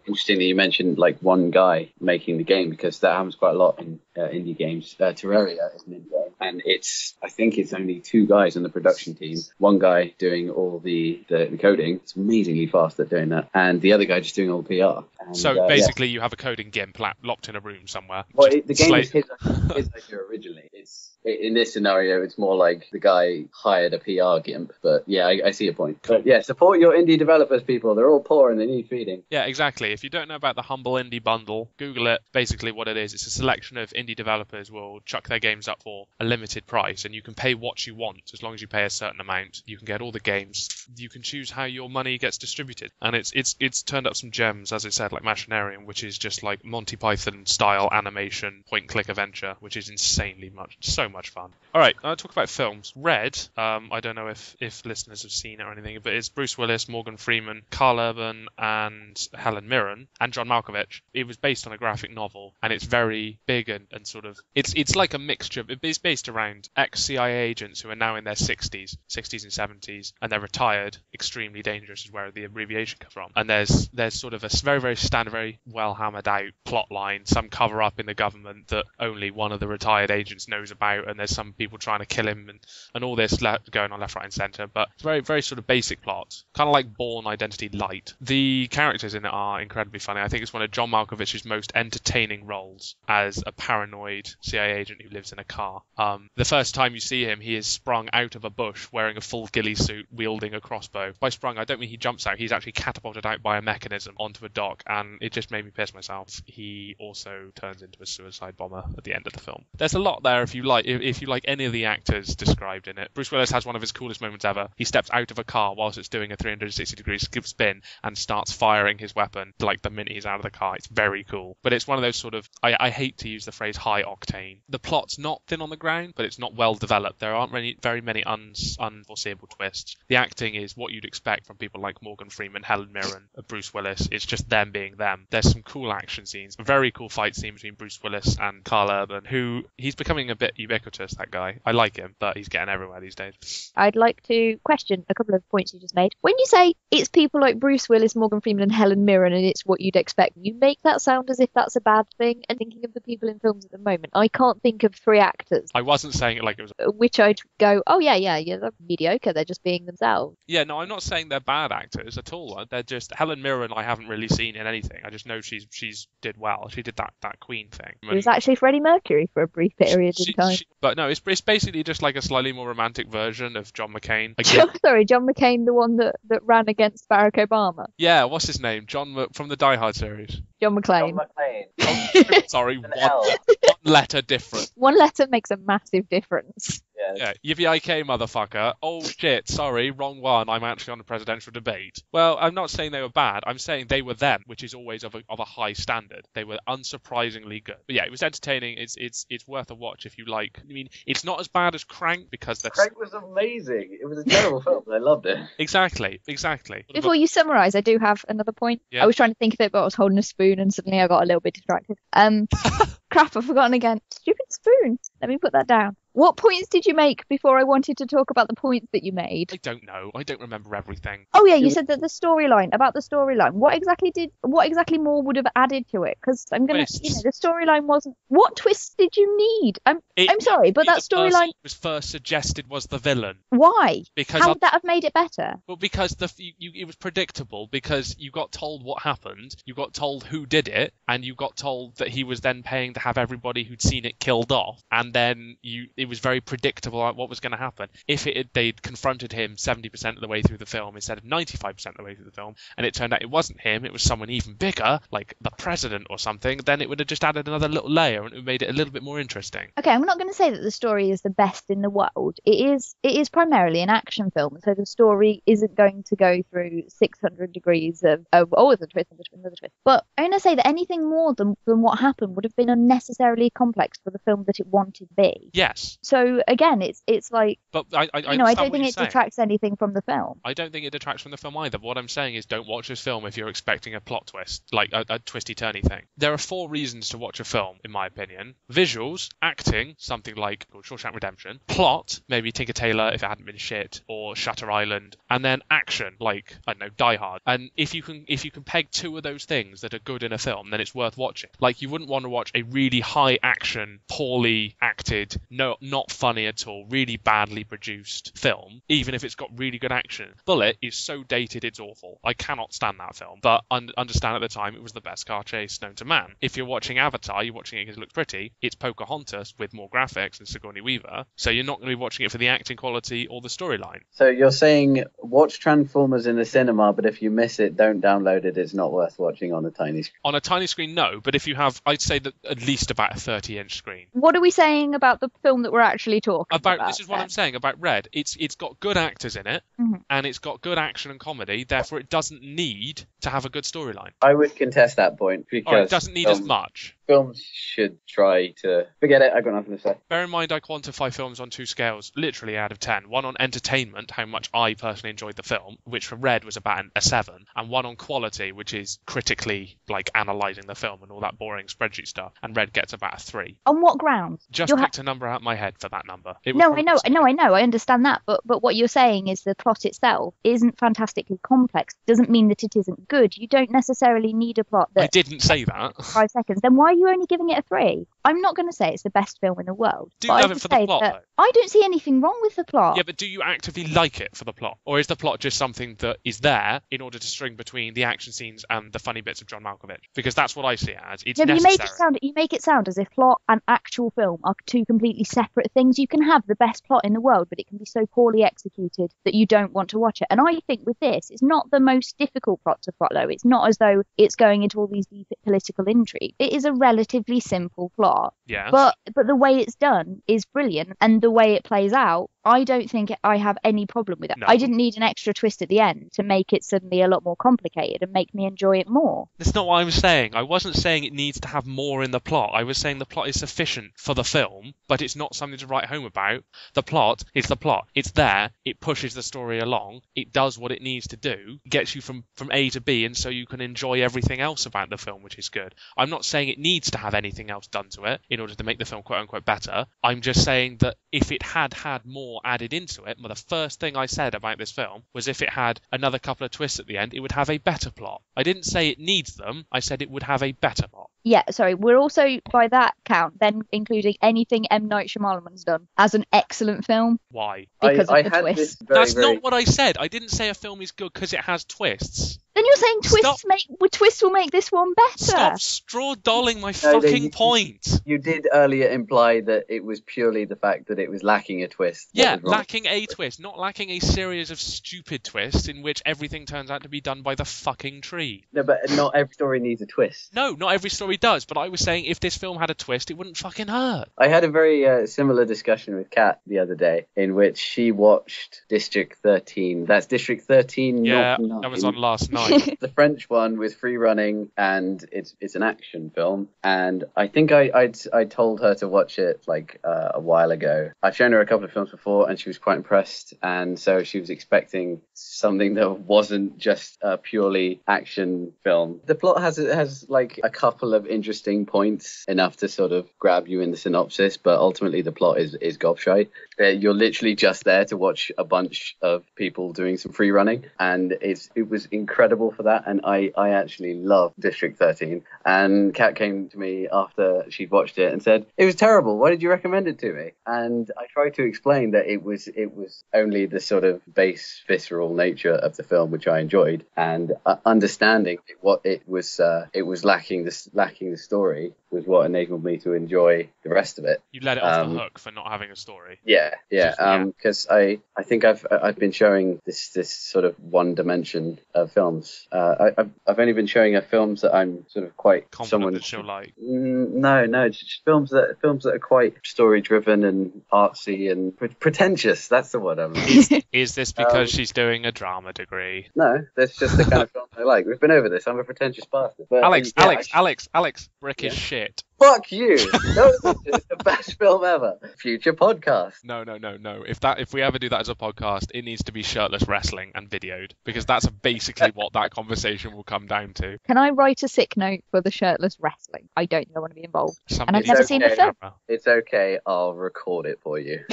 Interesting that you mentioned like one guy making the game, because that happens quite a lot in indie games. Terraria is an indie game, and I think it's only two guys on the production team. One guy doing all the coding. It's amazingly fast at doing that, and the other guy just doing all the PR. And, so basically, you have a coding gimp locked in a room somewhere. Well, the game is his idea originally. In this scenario, it's more like the guy hired a PR gimp. But yeah, I see your point. But yeah, support your indie developers, people. They're all poor and they need feeding. Yeah, exactly. If you don't know about the Humble Indie Bundle, Google it. Basically what it is, it's a selection of indie developers will chuck their games up for a limited price, and you can pay what you want. As long as you pay a certain amount, you can get all the games. You can choose how your money gets distributed. And it's turned up some gems, as it said, like Machinarium, which is just like Monty Python style animation, point-and-click adventure, which is so much fun. All right, I'll talk about films. Red, I don't know if listeners have seen it or anything, but it's Bruce Willis, Morgan Freeman, Carl Urban, and Helen Mirren, and John Malkovich. It was based on a graphic novel, and it's very big and sort of it's like a mixture. It's based around ex-CIA agents who are now in their 60s and 70s, and they're retired. Extremely dangerous is where the abbreviation comes from. And there's sort of a very, very standard, very well hammered out plot line. Some cover up in the government that only one of the retired agents knows about, and there's some people trying to kill him, and all this going on left, right, and centre. But it's very, very sort of basic plot, kind of like Bourne Identity light. The characters in it are incredibly funny. I think it's one of John Malkovich's most entertaining roles as a paranoid CIA agent who lives in a car. The first time you see him, he is sprung out of a bush wearing a full ghillie suit, wielding a crossbow. By sprung, I don't mean he jumps out. He's actually catapulted out by a mechanism onto a dock, and it just made me piss myself. He also turns into a suicide bomber at the end of the film. There's a lot there if you like any of the actors described in it. Bruce Willis has one of his coolest moments ever. He steps out of a car whilst it's doing a 360-degree spin and starts firing his weapon like the minute he's out of the car. It's very cool. But it's one of those sort of, I hate to use the phrase high octane. The plot's not thin on the ground, but it's not well developed. There aren't very many unforeseeable twists. The acting is what you'd expect from people like Morgan Freeman, Helen Mirren, Bruce Willis. It's just them being them. There's some cool action scenes. A very cool fight scene between Bruce Willis and Carl Urban, who he's becoming a bit ubiquitous, that guy. I like him, but he's getting everywhere these days. I'd like to question a couple of points you just made. When you say it's people like Bruce Willis, Morgan Freeman, and Helen Mirren, and it's what you'd expect, you make that sound as if that's a bad thing. And thinking of the people in films at the moment, I can't think of three actors. I wasn't saying it like it was... Which I'd go, oh yeah, they're mediocre, they're just being themselves. Yeah, no, I'm not saying they're bad actors at all. They're just... Helen Mirren I haven't really seen in anything. I just know she's did well. She did that Queen thing. It was actually Freddie Mercury for a brief period in time. But no, it's basically just like a slightly more romantic version of John McCain. Sorry, John McCain, the one that ran against Barack Obama. Yeah, what's his name? From the Die Hard series. John McClane. Sorry, one letter different. One letter makes a massive difference. Yeah, yippee-ki-yay, motherfucker. Oh shit, sorry, wrong one. I'm actually on a presidential debate. Well, I'm not saying they were bad. I'm saying they were them, which is always of a high standard. They were unsurprisingly good. But yeah, it was entertaining. It's worth a watch if you like. I mean, it's not as bad as Crank because Crank was amazing. It was a terrible film, but I loved it. Exactly. Before you summarise, I do have another point. Yeah. I was trying to think of it, but I was holding a spoon, and suddenly I got a little bit distracted. Crap, I've forgotten again. Stupid spoon. Let me put that down. What points did you make before I wanted to talk about the points that you made? I don't know. I don't remember everything. Oh yeah, you said that the storyline. What exactly more would have added to it? Because the storyline wasn't. What twists did you need? I'm sorry, but that storyline was first suggested was the villain. Why? Because how would that have made it better? Well, because it was predictable, because you got told what happened, you got told who did it, and you got told that he was then paying to have everybody who'd seen it killed off, and then it was very predictable what was going to happen. If they'd confronted him 70% of the way through the film instead of 95% of the way through the film, and it turned out it wasn't him, it was someone even bigger, like the president or something, then it would have just added another little layer and it made it a little bit more interesting. Okay, I'm not going to say that the story is the best in the world. It is primarily an action film, so the story isn't going to go through 600 degrees of there's a twist, another twist. But I'm going to say that anything more than what happened would have been unnecessarily complex for the film that it wanted to be. Yes. So again, it's like, but I don't think it detracts anything from the film. I don't think it detracts from the film either. But what I'm saying is, don't watch this film if you're expecting a plot twist, like a twisty-turny thing. There are 4 reasons to watch a film, in my opinion: visuals, acting, something like Shawshank Redemption; plot, maybe Tinker Tailor if it hadn't been shit, or Shutter Island; and then action, like I don't know, Die Hard. And if you can peg 2 of those things that are good in a film, then it's worth watching. Like, you wouldn't want to watch a really high action, poorly acted, not funny at all, really badly produced film, even if it's got really good action. Bullet is so dated it's awful. I cannot stand that film, but understand at the time it was the best car chase known to man. If you're watching Avatar, you're watching it because it looks pretty. It's Pocahontas with more graphics and Sigourney Weaver, so you're not going to be watching it for the acting quality or the storyline. So you're saying watch Transformers in the cinema, but if you miss it, don't download it. It's not worth watching on a tiny screen. On a tiny screen, no, but if you have, I'd say that at least about a 30-inch screen. What are we saying about the film that we're actually talking about? This is what I'm saying about Red. It's got good actors in it, and it's got good action and comedy, therefore it doesn't need to have a good storyline. I would contest that point, because it doesn't need as much. Films should try to... Forget it, I've got nothing to say. Bear in mind, I quantify films on 2 scales, literally out of 10. One on entertainment, how much I personally enjoyed the film, which for Red was about a 7, and one on quality, which is critically, like, analysing the film and all that boring spreadsheet stuff, and Red gets about a 3. On what grounds? Just picked a number out of my head for that number. I know, I understand that, but what you're saying is the plot itself isn't fantastically complex. It doesn't mean that it isn't good. You don't necessarily need a plot that... I didn't say that. 5 seconds. Then why are you only giving it a 3? I'm not going to say it's the best film in the world. Do you love it for the plot, though? I don't see anything wrong with the plot. Yeah, but do you actively like it for the plot? Or is the plot just something that is there in order to string between the action scenes and the funny bits of John Malkovich? Because that's what I see it as. It's necessary. You make it sound as if plot and actual film are 2 completely separate things. You can have the best plot in the world, but it can be so poorly executed that you don't want to watch it. And I think with this, it's not the most difficult plot to follow. It's not as though it's going into all these deep political intrigue. It is a relatively simple plot. Yes. But the way it's done is brilliant, and the way it plays out, I don't think I have any problem with it. No. I didn't need an extra twist at the end to make it suddenly a lot more complicated and make me enjoy it more. That's not what I was saying. I wasn't saying it needs to have more in the plot. I was saying the plot is sufficient for the film, but it's not something to write home about. The plot is the plot. It's there. It pushes the story along. It does what it needs to do. It gets you from A to B, and so you can enjoy everything else about the film, which is good. I'm not saying it needs to have anything else done to it in order to make the film quote-unquote better. I'm just saying that if it had more added into it, well, the first thing I said about this film was if it had another couple of twists at the end, it would have a better plot. I didn't say it needs them. I said it would have a better plot. Yeah, sorry. We're also, by that count, then including anything M. Night Shyamalan's done as an excellent film. Why? Because of the twist. That's not what I said. I didn't say a film is good because it has twists. Then you're saying twists will make this one better. Stop straw-dolling my fucking point. You did earlier imply that it was purely the fact that it was lacking a twist. Yeah, lacking a twist, not lacking a series of stupid twists in which everything turns out to be done by the fucking tree. No, but not every story needs a twist. No, not every story does, but I was saying if this film had a twist, it wouldn't fucking hurt. I had a very similar discussion with Kat the other day in which she watched District 13. That's District 13. Yeah, that was on last night. the French one with free running, and it's an action film. And I think I told her to watch it like a while ago. I've shown her a couple of films before, and she was quite impressed. And so she was expecting something that wasn't just a purely action film. The plot has like a couple of interesting points, enough to sort of grab you in the synopsis, but ultimately the plot is gobshite. You're literally just there to watch a bunch of people doing some free running, and it was incredible for that. And I actually love District 13. And Kat came to me after she'd watched it and said, "It was terrible. Why did you recommend it to me?" And I tried to explain that it was only the sort of base visceral nature of the film which I enjoyed, and understanding what it was lacking the story was what enabled me to enjoy the rest of it. You let it off the hook for not having a story. Yeah. Because I think I've been showing this sort of one dimension of films. I've only been showing her films that I'm sort of quite confident that she'll like. No, just films that are quite story driven and artsy and pretentious. That's the word I'm looking. Is this because she's doing a drama degree? No, that's just the kind of film I like. We've been over this. I'm a pretentious bastard. But, Alex, Brick is shit. Fuck you! No, it's the best film ever. Future podcast. No. If we ever do that as a podcast, it needs to be shirtless wrestling and videoed, because that's basically what that conversation will come down to. Can I write a sick note for the shirtless wrestling? I don't think I want to be involved. And I've never seen the film. It's okay. I'll record it for you.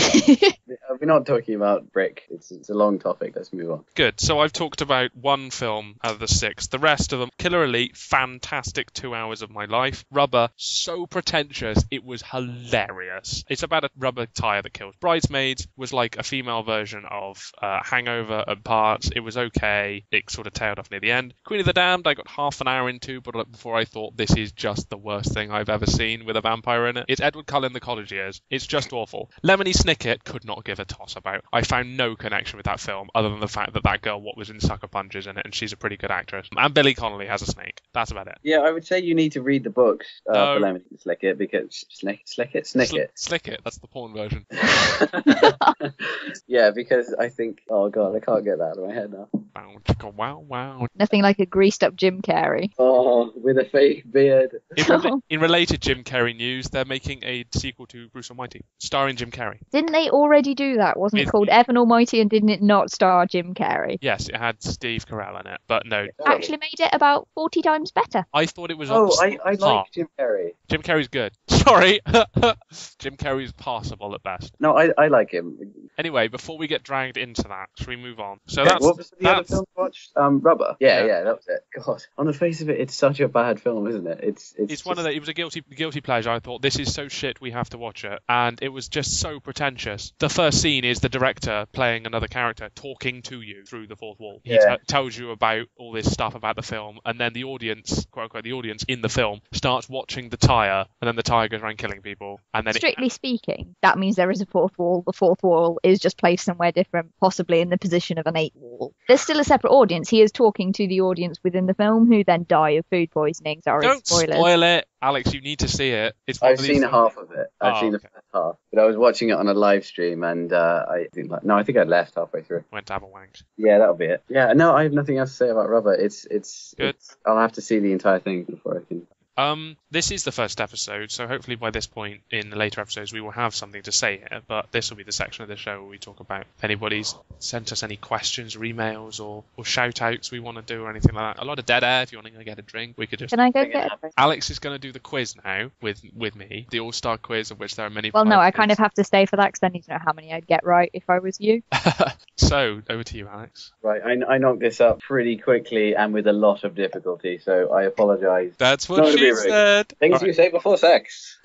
We're not talking about Brick. It's a long topic. Let's move on. Good. So I've talked about one film out of the 6. The rest of them, Killer Elite, fantastic 2 hours of my life. Rubber, so pretentious, it was hilarious. It's about a rubber tire that kills. Bridesmaids was like a female version of Hangover at parts. It was okay. It sort of tailed off near the end. Queen of the Damned, I got half an hour into, but before I thought, this is just the worst thing I've ever seen with a vampire in it. It's Edward Cullen, the college years. It's just awful. Lemony Snicket could not give a toss about. I found no connection with that film other than the fact that girl was in Sucker Punches in it, and she's a pretty good actress. And Billy Connolly has a snake. That's about it. Yeah, I would say you need to read the books for Lemony Snicket, because Snicket. That's the porn version. Yeah, because I think, oh god, I can't get that out of my head now. Wow. Nothing like a greased up Jim Carrey. Oh, with a fake beard. In related Jim Carrey news, they're making a sequel to Bruce Almighty, starring Jim Carrey. Didn't they already do that? Wasn't it called Evan Almighty, and didn't it not star Jim Carrey? Yes, it had Steve Carell in it, but no. Actually made it about 40 times better. I thought it was I like Jim Carrey. Jim Carrey's good. Sorry. Jim Carrey's passable at best. No, I like him. Anyway, before we get dragged into that, should we move on? So what was the other film you watched? Rubber. Yeah, that was it. God, on the face of it, it's such a bad film, isn't it? It's one of the. It was a guilty pleasure. I thought, this is so shit, we have to watch it, and it was just so pretentious. The first scene is the director playing another character talking to you through the fourth wall. He tells you about all this stuff about the film, and then the audience, quote unquote, the audience in the film starts watching the tire, and then the tire goes around killing people. And then strictly speaking, that means there is a fourth wall. The fourth wall is just placed somewhere different, possibly in the position of an 8th wall. There's still a separate audience. He is talking to the audience within the film, who then die of food poisoning. Sorry, don't spoilers. Spoil it, Alex. You need to see it. I've seen half of it. I've seen the first half, but I was watching it on a live stream, and I think I left halfway through. Went to have a wank. Yeah, that'll be it. Yeah, no, I have nothing else to say about Rubber. It's good. I'll have to see the entire thing before I can. This is the first episode, so hopefully by this point in the later episodes we will have something to say here, but this will be the section of the show where we talk about if anybody's sent us any questions or emails or shout outs we want to do or anything like that. A lot of dead air. If you want to go get a drink, we could just... Can I go get a drink? Alex is going to do the quiz now with me, the all-star quiz, of which there are many... Well, no, I kind of have to stay for that because I need to know how many I'd get right if I was you. So, over to you, Alex. Right, I knocked this up pretty quickly and with a lot of difficulty, so I apologise. That's what she said. Things you say before sex.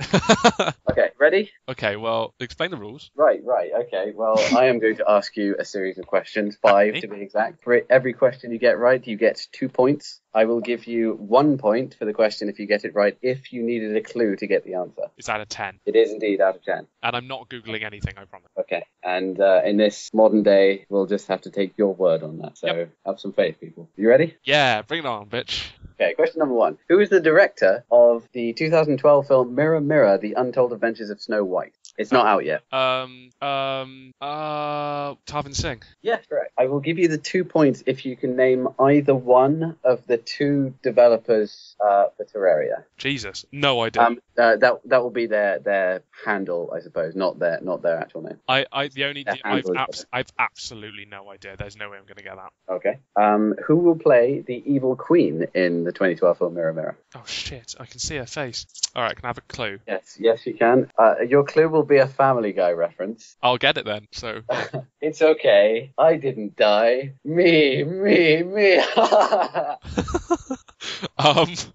Okay, ready? Okay, well, explain the rules. Right, okay. Well, I am going to ask you a series of questions, 5 to be exact. For every question you get right, you get 2 points. I will give you 1 point for the question if you get it right, if you needed a clue to get the answer. It's out of 10. It is indeed out of 10. And I'm not Googling anything, I promise. Okay, and in this modern day, we'll just have to take your word on that, so have some faith, people. You ready? Yeah, bring it on, bitch. Okay, question number 1. Who is the director of the 2012 film Mirror, Mirror, The Untold Adventures of Snow White? It's not out yet. Tarvin Singh. Yes, correct. I will give you the 2 points if you can name either one of the 2 developers for Terraria. Jesus, no idea. That will be their handle, I suppose, not their actual name. I've absolutely no idea. There's no way I'm going to get that. Okay. Who will play the evil queen in the 2012 film Mirror Mirror? Oh shit! I can see her face. All right, can I have a clue? Yes, you can. Your clue will be a Family Guy reference. I'll get it then. So it's okay. I didn't die. Me.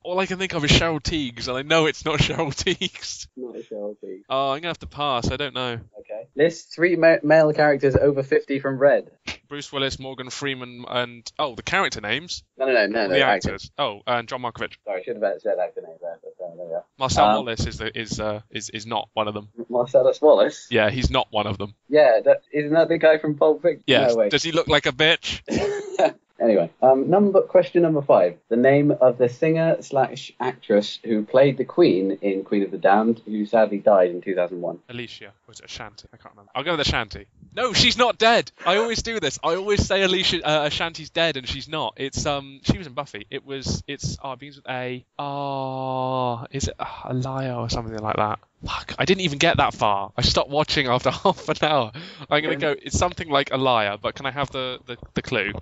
All I can think of is Cheryl Teagues, and I know it's not Cheryl Teagues. Not Cheryl Teagues. Oh, I'm gonna have to pass. I don't know. Okay. List 3 male characters over 50 from Red. Bruce Willis, Morgan Freeman, and the character names. No. The actors. And John Malkovich. Sorry, I should have said actor names there, but there we are. Marcel Wallace is not one of them. Marcellus Wallace. Yeah, he's not one of them. Yeah, isn't that the guy from Pulp Fiction? Yes. No, wait. Does he look like a bitch? Anyway, question number 5. The name of the singer/actress who played the Queen in Queen of the Damned, who sadly died in 2001. Alicia. Was it Ashanti? I can't remember. I'll go with Ashanti. No, she's not dead. I always do this. I always say Ashanti's dead and she's not. It's she was in Buffy. It begins with A. Is it a liar or something like that? Fuck, I didn't even get that far. I stopped watching after half an hour. I'm going to go, it's something like a liar, but can I have the clue?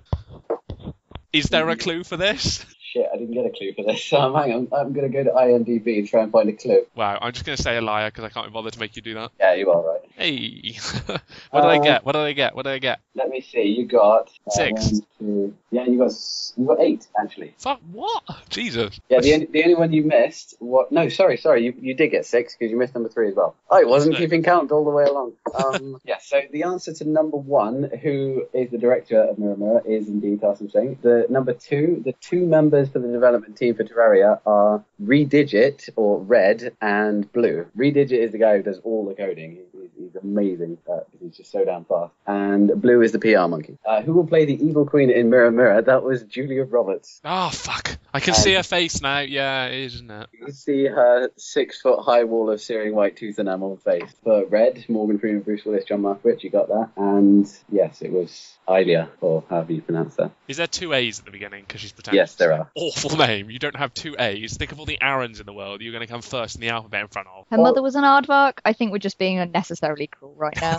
Is there a clue for this? Shit, I didn't get a clue for this. Hang on, I'm going to go to IMDb and try and find a clue. Wow, I'm just going to say a liar because I can't be bothered to make you do that. Yeah, you are right. Hey, what did I get? What did I get? Let me see. You got 6. 1, 2. Yeah, you got 8 actually. Fuck what? Jesus. Yeah, the only one you missed. What? No, sorry. You did get 6 because you missed number 3 as well. I wasn't keeping count all the way along. Yeah. So the answer to number 1, who is the director of Mirror Mirror, is indeed Tarvin Singh. The number 2, the 2 members for the development team for Terraria are Redigit or Red and Blue. Redigit is the guy who does all the coding. He's amazing. He's just so damn fast. And Blue is the PR monkey. Who will play the evil queen in Mirror Mirror? That was Julia Roberts. Oh, fuck. I can see her face now. Yeah, it is, isn't it? You can see her 6-foot-high wall of searing white tooth enamel face. For Red, Morgan Freeman, Bruce Willis, John Malkovich, you got that. And yes, it was Ilia, or however you pronounce that. Is there 2 A's at the beginning because she's pretending? Yes, there are. Awful name. You don't have 2 A's. Think of all the Aarons in the world you're going to come first in the alphabet in front of. Her mother was an aardvark. I think we're just being unnecessarily cruel right now.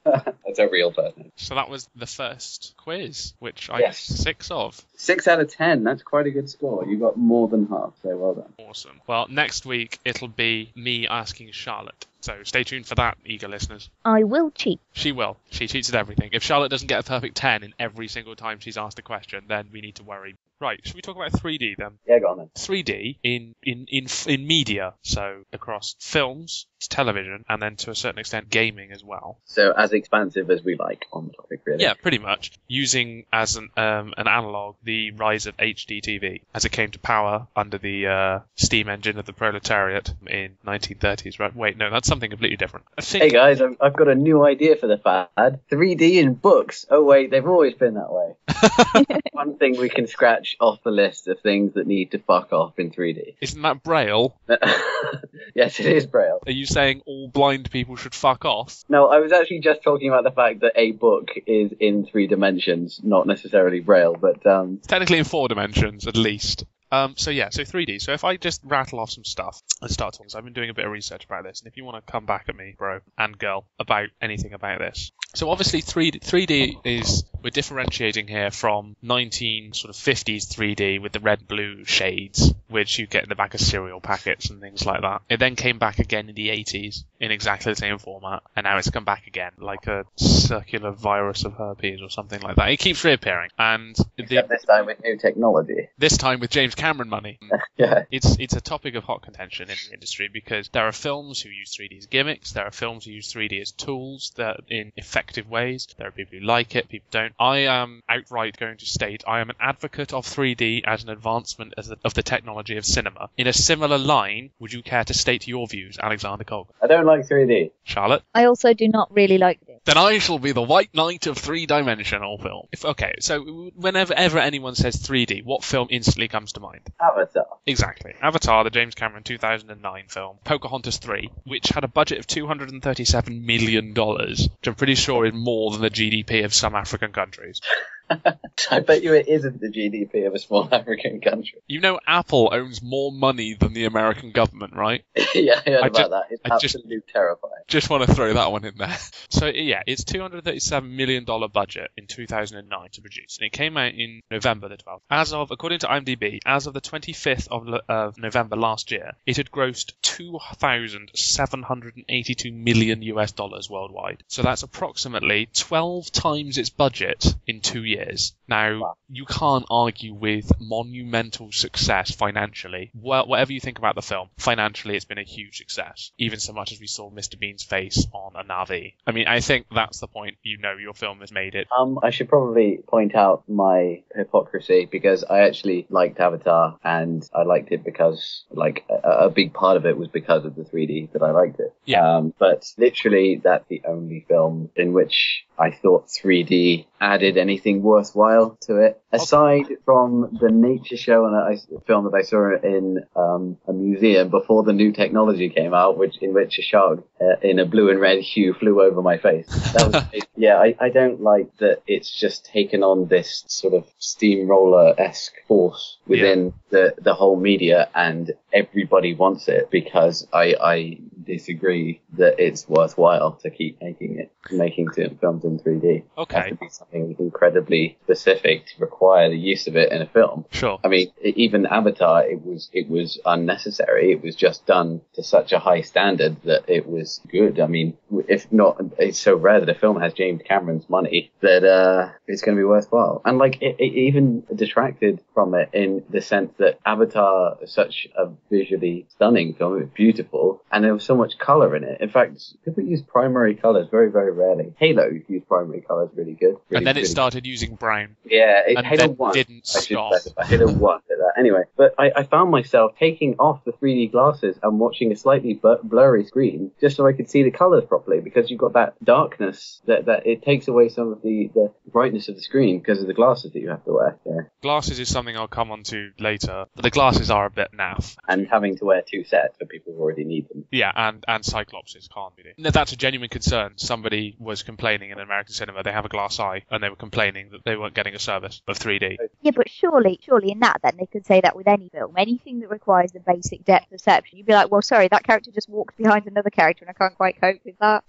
That's a real person. So that was the first quiz, which I Yes. got 6 of. 6 out of 10. That's quite a good score. You got more than half, so well done. Awesome. Well, next week it'll be me asking Charlotte. So stay tuned for that, eager listeners. I will cheat. She will. She cheats at everything. If Charlotte doesn't get a perfect 10 in every single time she's asked a question, then we need to worry. Right, should we talk about 3D then? Yeah, go on then. 3D in media, so across films, television, and then to a certain extent gaming as well. So as expansive as we like on the topic, really. Yeah, pretty much. Using as an analog the rise of HD TV as it came to power under the steam engine of the proletariat in 1930s. Right? Wait, no, that's something completely different. Hey guys, I've got a new idea for the fad. 3D in books. Oh wait, they've always been that way. One thing we can scratch off the list of things that need to fuck off in 3D. Isn't that Braille? Yes, it is Braille. Are you saying all blind people should fuck off? No, I was actually just talking about the fact that a book is in 3 dimensions, not necessarily Braille, but technically in 4 dimensions at least. So 3D. So if I just rattle off some stuff and start talking, so I've been doing a bit of research about this, and if you want to come back at me, bro and girl, about anything about this. So obviously 3D is, we're differentiating here from 50s 3D with the red-blue shades, which you get in the back of cereal packets and things like that. It then came back again in the 80s in exactly the same format, and now it's come back again like a circular virus of herpes or something like that. It keeps reappearing, and except this time with new technology. This time with James Cameron money. Yeah. It's a topic of hot contention in the industry because there are films who use 3D as gimmicks, there are films who use 3D as tools that in effective ways. There are people who like it, people don't. I am outright going to state I am an advocate of 3D as an advancement of the technology of cinema. In a similar line, would you care to state your views, Alexander Colgan? I don't like 3D. Charlotte? I also do not really like this. Then I shall be the white knight of three-dimensional film. So whenever anyone says 3D, what film instantly comes to mind? Avatar. Exactly. Avatar, the James Cameron 2009 film. Pocahontas 3, which had a budget of $237 million, which I'm pretty sure is more than the GDP of some African countries. I bet you it isn't the GDP of a small African country. You know Apple owns more money than the American government, right? Yeah, I heard about that. It's absolutely terrifying. Just want to throw that one in there. So yeah, it's $237 million budget in 2009 to produce, and it came out in November the 12th. According to IMDb, as of the 25th of November last year, it had grossed $2,782 million worldwide. So that's approximately 12 times its budget in 2 years. Now, wow. You can't argue with monumental success financially. Well, whatever you think about the film, financially it's been a huge success. Even so much as we saw Mr. Bean's face on a Navi. I mean, I think that's the point. Your film has made it. I should probably point out my hypocrisy, because I actually liked Avatar, and I liked it because, a big part of it was because of the 3D that I liked it. Yeah. But literally, that's the only film in which I thought 3D added anything worthwhile to it. Aside from the nature show and film that I saw in a museum before the new technology came out, in which a shark in a blue and red hue flew over my face. That was yeah, I don't like that it's just taken on this sort of steamroller-esque force within the whole media, and everybody wants it, because I disagree that it's worthwhile to keep making films in 3D. Okay. It has to be something incredibly specific to require the use of it in a film. Sure. I mean, even Avatar, it was unnecessary. It was just done to such a high standard that it was good. I mean, if not, it's so rare that a film has James Cameron's money that it's going to be worthwhile. And it even detracted from it in the sense that Avatar is such a visually stunning film. It was beautiful, and there was so much color in it. In fact, people use primary colors very, very rarely. Halo used primary colors really good. And then it started using brown. Yeah, and Halo then 1 didn't stop. Halo 1 did that. Anyway, but I found myself taking off the 3D glasses and watching a slightly blurry screen just so I could see the colors properly, because you've got that darkness that it takes away some of the brightness of the screen because of the glasses that you have to wear. Yeah. Glasses is something I'll come on to later, but the glasses are a bit naff. And having to wear 2 sets for people who already need them. Yeah, and Cyclopses can't be. No, that's a genuine concern. Somebody was complaining in an American cinema, they have a glass eye, and they were complaining that they weren't getting a service of 3D. Yeah, but surely in that then they could say that with any film. Anything that requires the basic depth perception, you'd be like, well, sorry, that character just walks behind another character and I can't quite cope with that.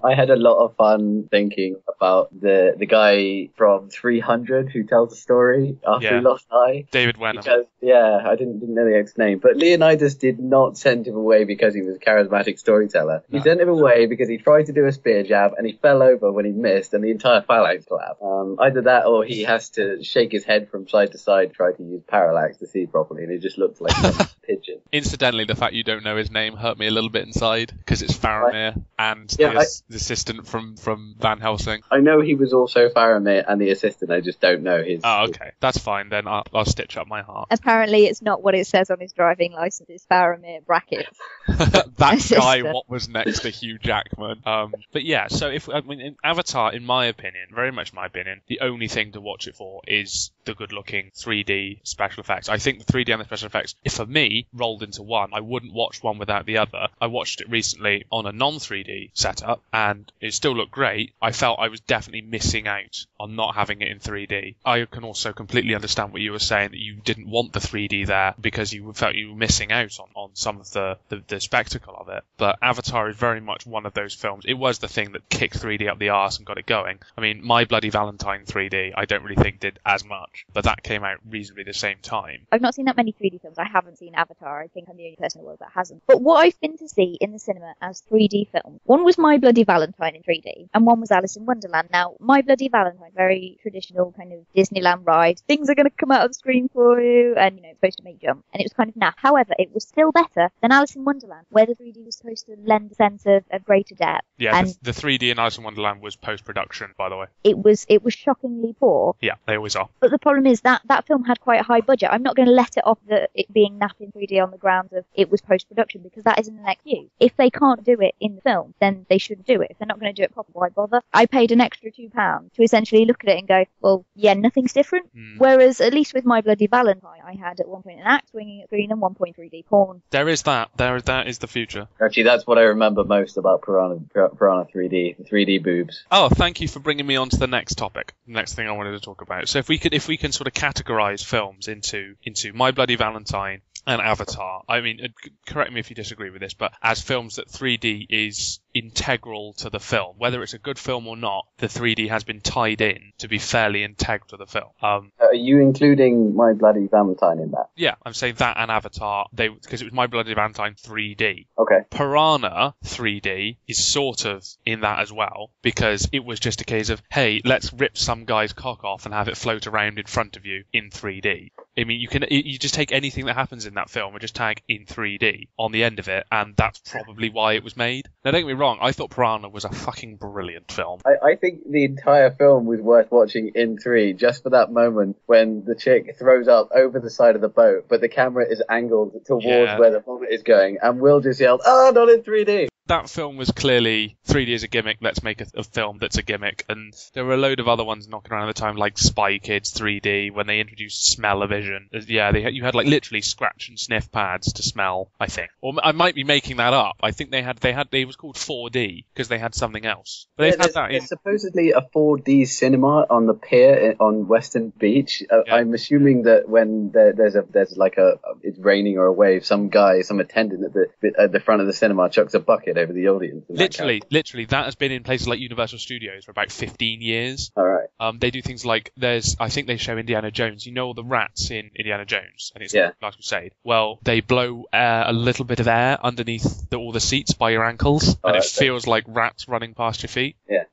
I had a lot of fun thinking about the guy from 300 who tells the story after he lost an eye. David Wenham. Because, I didn't know the actor's name. But Leonidas did not send him away because he was a charismatic storyteller. No. He sent him away because he tried to do a spear jab and he fell over when he missed and the entire phalanx collapsed. Either that or he has to shake his head from side to side, try to use parallax to see properly, and it just looks like some pigeon. Incidentally, the fact you don't know his name hurt me a little bit inside, because it's Faramir and the assistant from Van Helsing. I know he was also Faramir and the assistant, I just don't know his... Oh, okay. That's fine, then I'll stitch up my heart. Apparently it's not what it says on his driving licence, it's Faramir brackets. That guy, what was next to Hugh Jackman. But yeah, so in Avatar, in my opinion, very much my opinion, the only thing to watch it for is the good-looking 3D special effects. I think the 3D and the special effects, if for me, rolled into one, I wouldn't watch one without the other. I watched it recently on a non-3D setup, and it still looked great. I felt I was definitely missing out on not having it in 3D. I can also completely understand what you were saying, that you didn't want the 3D there because you felt you were missing out on some of the spectacle of it. But Avatar is very much one of those films. It was the thing that kicked 3D up the arse and got it going. I mean, My Bloody Valentine 3D, I don't really think did as much, but that came out reasonably the same time. I've not seen that many 3D films. I haven't seen Avatar. I think I'm the only person in the world that hasn't. But what I've been to see in the cinema as 3D films, one was My Bloody Valentine in 3D, and one was Alice in Wonderland. Now, My Bloody Valentine, very traditional kind of Disneyland ride. Things are going to come out of the screen for you, and, it's supposed to make you jump. And it was kind of naff. However, it was still better than Alice in Wonderland, where the 3D was supposed to lend a sense of greater depth. Yeah, and the 3D in Alice in Wonderland was post-production, by the way. It was shockingly poor. Yeah, they always are. But the problem is that film had quite a high budget. I'm not going to let it off it being naff in 3D on the grounds of it was post-production, because that isn't an excuse. If they can't do it in the film, then they should do it. If they're not going to do it properly, why bother? I paid an extra £2 to essentially look at it and go, well, yeah, nothing's different. Whereas, at least with My Bloody Valentine, I had at one point an axe swinging at green and 1.3D porn. There is that. That is the future. Actually, that's what I remember most about Piranha 3D, the 3D boobs. Oh, thank you for bringing me on to the next topic. The next thing I wanted to talk about. So if we can sort of categorize films into My Bloody Valentine and Avatar. I mean, correct me if you disagree with this, but as films that 3D is integral to the film, whether it's a good film or not, the 3D has been tied in to be fairly integral to the film. Are you including My Bloody Valentine in that? Yeah, I'm saying that and Avatar, because it was My Bloody Valentine 3D. Okay. Piranha 3D is sort of in that as well, because it was just a case of, hey, let's rip some guy's cock off and have it float around in front of you in 3D. I mean, you just take anything that happens in that film and just tag in 3D on the end of it, and that's probably why it was made. Now, don't get me wrong, I thought Piranha was a fucking brilliant film. I think the entire film was worth watching in 3, just for that moment when the chick throws up over the side of the boat, but the camera is angled towards where the vomit is going, and Will just yelled, "Oh, not in 3D!" That film was clearly 3D is a gimmick, let's make a film that's a gimmick. And there were a load of other ones knocking around at the time, like Spy Kids 3D, when they introduced smell-o-vision. Yeah, you had like literally scratch and sniff pads to smell, I think. Or I might be making that up. I think it was called 4D because they had something else. But they've had that in... There's supposedly a 4D cinema on the pier on Western Beach. I'm assuming that when there's it's raining or a wave, some attendant at the front of the cinema chucks a bucket over the audience. Literally, that has been in places like Universal Studios for about 15 years. All right. They do things like I think they show Indiana Jones. You know all the rats in Indiana Jones, and it's Last Crusade. Well, they blow a little bit of air underneath all the seats by your ankles, and it feels like rats running past your feet. Yeah.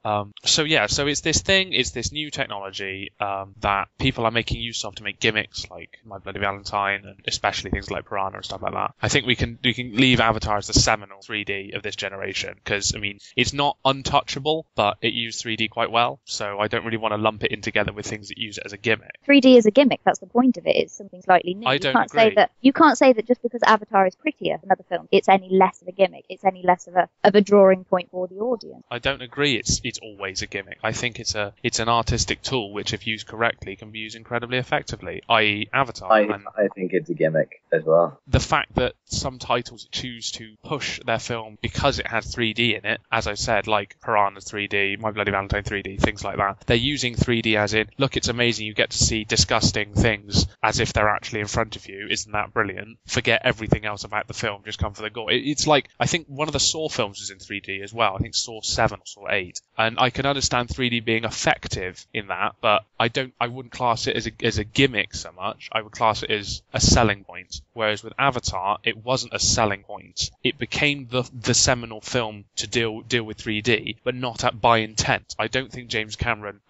So it's this thing, it's this new technology that people are making use of to make gimmicks like My Bloody Valentine, and especially things like Piranha and stuff like that. I think we can leave Avatar as the seminal 3D of this generation, because I mean it's not untouchable, but it used 3D quite well, so I don't really want to lump it in together with things that use it as a gimmick. 3D is a gimmick, that's the point of it. It's something slightly new. I don't agree. You can't say that just because Avatar is prettier than other films, it's any less of a gimmick, it's any less of a drawing point for the audience. I don't agree it's always a gimmick. I think it's an artistic tool which, if used correctly, can be used incredibly effectively, i.e. Avatar. I think it's a gimmick as well. The fact that some titles choose to push their film because it has 3D in it, as I said, like Piranha 3D, My Bloody Valentine 3D, things like that. They're using 3D as in, look, it's amazing, you get to see disgusting things as if they're actually in front of you. Isn't that brilliant? Forget everything else about the film, just come for the gore. It's like, I think one of the Saw films was in 3D as well. I think Saw 7 or Saw 8. And I can understand 3D being effective in that, but I wouldn't class it as a gimmick so much. I would class it as a selling point. Whereas with Avatar, it wasn't a selling point. It became the seminal film to deal with 3D, but not by intent. I don't think James Cameron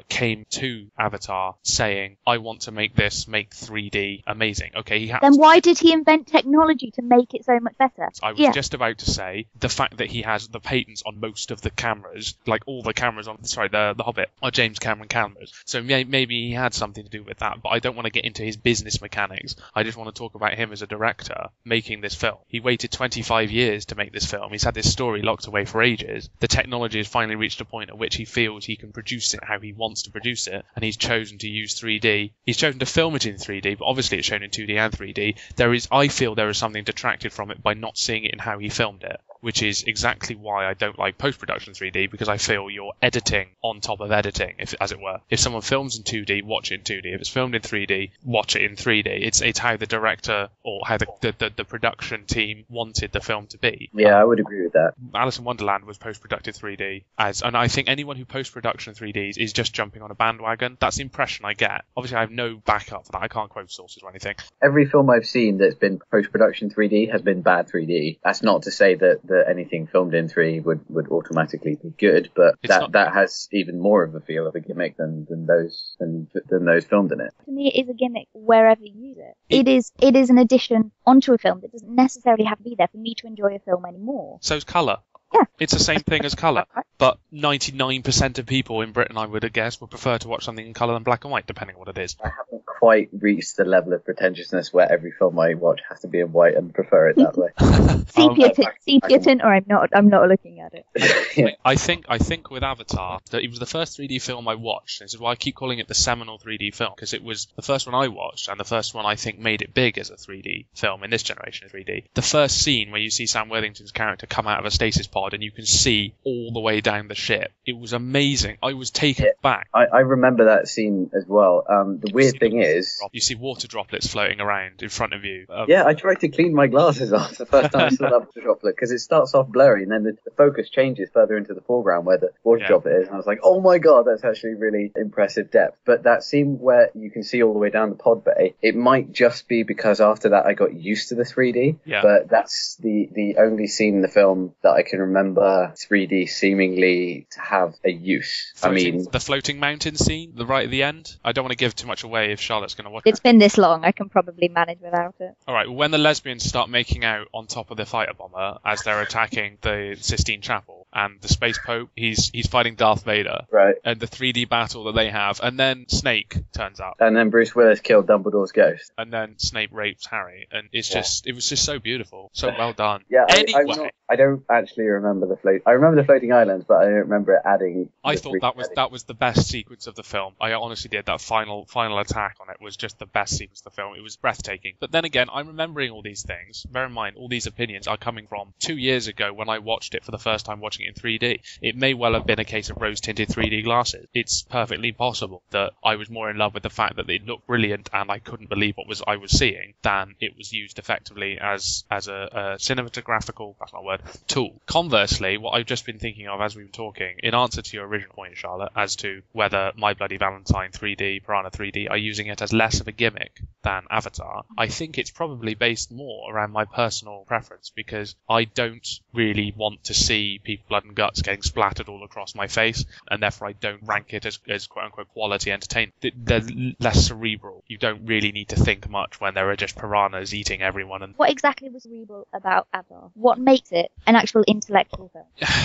came to Avatar saying, I want to make 3D amazing. Okay, he has. Then why did he invent technology to make it so much better? I was just about to say, the fact that he has the patents on most of the cameras, like all the cameras on, the Hobbit, are James Cameron cameras. So maybe he had something to do with that, but I don't want to get into his business mechanics. I just want to talk about him as a director making this film. He waited 25 years to make this film. He's had this story locked away for ages. The technology has finally reached a point at which he feels he can produce it how he wants to produce it, and he's chosen to use 3D. He's chosen to film it in 3D, but obviously it's shown in 2D and 3D. I feel there is something detracted from it by not seeing it in how he filmed it, which is exactly why I don't like post-production 3D, because I feel you're editing on top of editing, as it were. If someone films in 2D, watch it in 2D. If it's filmed in 3D, watch it in 3D. It's how the director or how the production team wanted the film to be. Yeah, I would agree with that. Alice in Wonderland was post-produced 3D, and I think anyone who post-production 3Ds is just jumping on a bandwagon. That's the impression I get. Obviously, I have no backup for that. I can't quote sources or anything. Every film I've seen that's been post-production 3D has been bad 3D. That's not to say that anything filmed in 3 would automatically be good, but that has even more of a feel of a gimmick than those filmed in it. To me, it is a gimmick wherever you use it. It is an addition onto a film that doesn't necessarily have to be there for me to enjoy a film anymore. So's colour. Yeah. It's the same thing as colour, but 99% of people in Britain, I would guess, would prefer to watch something in colour than black and white, depending on what it is. I haven't quite reached the level of pretentiousness where every film I watch has to be in white and prefer it that way. Sepia tint, or I'm not looking at it. I think with Avatar that it was the first 3D film I watched. This is why I keep calling it the seminal 3D film, because it was the first one I watched and the first one I think made it big as a 3D film in this generation of 3D. The first scene where you see Sam Worthington's character come out of a stasis pod and you can see all the way down the ship. It was amazing. I was taken back. I remember that scene as well. The weird thing is, you see water droplets floating around in front of you. I tried to clean my glasses off the first time I saw that water droplet, because it starts off blurry and then the focus changes further into the foreground where the water droplet is, and I was like, oh my god, that's actually really impressive depth. But that scene where you can see all the way down the pod bay, it might just be because after that I got used to the 3D, but that's the only scene in the film that I can remember 3D seemingly to have a use. The floating mountain scene, right at the end. I don't want to give too much away if Charlotte's going to watch it. It's been this long, I can probably manage without it. Alright, when the lesbians start making out on top of the fighter bomber as they're attacking the Sistine Chapel, and the Space Pope, he's fighting Darth Vader. Right. And the 3D battle that they have, and then Snake turns up. And then Bruce Willis killed Dumbledore's ghost. And then Snape rapes Harry, and it was just so beautiful, so well done. Yeah, anyway, I don't actually remember the float. I remember the floating islands, but I don't remember it adding. I thought that was the best sequence of the film. I honestly did. That final attack on it was just the best sequence of the film. It was breathtaking. But then again, I'm remembering all these things. Bear in mind, all these opinions are coming from 2 years ago when I watched it for the first time, watching it in 3D. It may well have been a case of rose-tinted 3D glasses. It's perfectly possible that I was more in love with the fact that it looked brilliant and I couldn't believe what I was seeing than it was used effectively as a cinematographical, that's not a word, tool. Conversely, what I've just been thinking of as we've been talking, in answer to your original point, Charlotte, as to whether My Bloody Valentine 3D, Piranha 3D are using it as less of a gimmick than Avatar, I think it's probably based more around my personal preference, because I don't really want to see people blood and guts getting splattered all across my face, and therefore I don't rank it as quote-unquote quality entertainment. They're less cerebral. You don't really need to think much when there are just piranhas eating everyone. And what exactly was cerebral about Avatar? What makes it an actual intellectual film?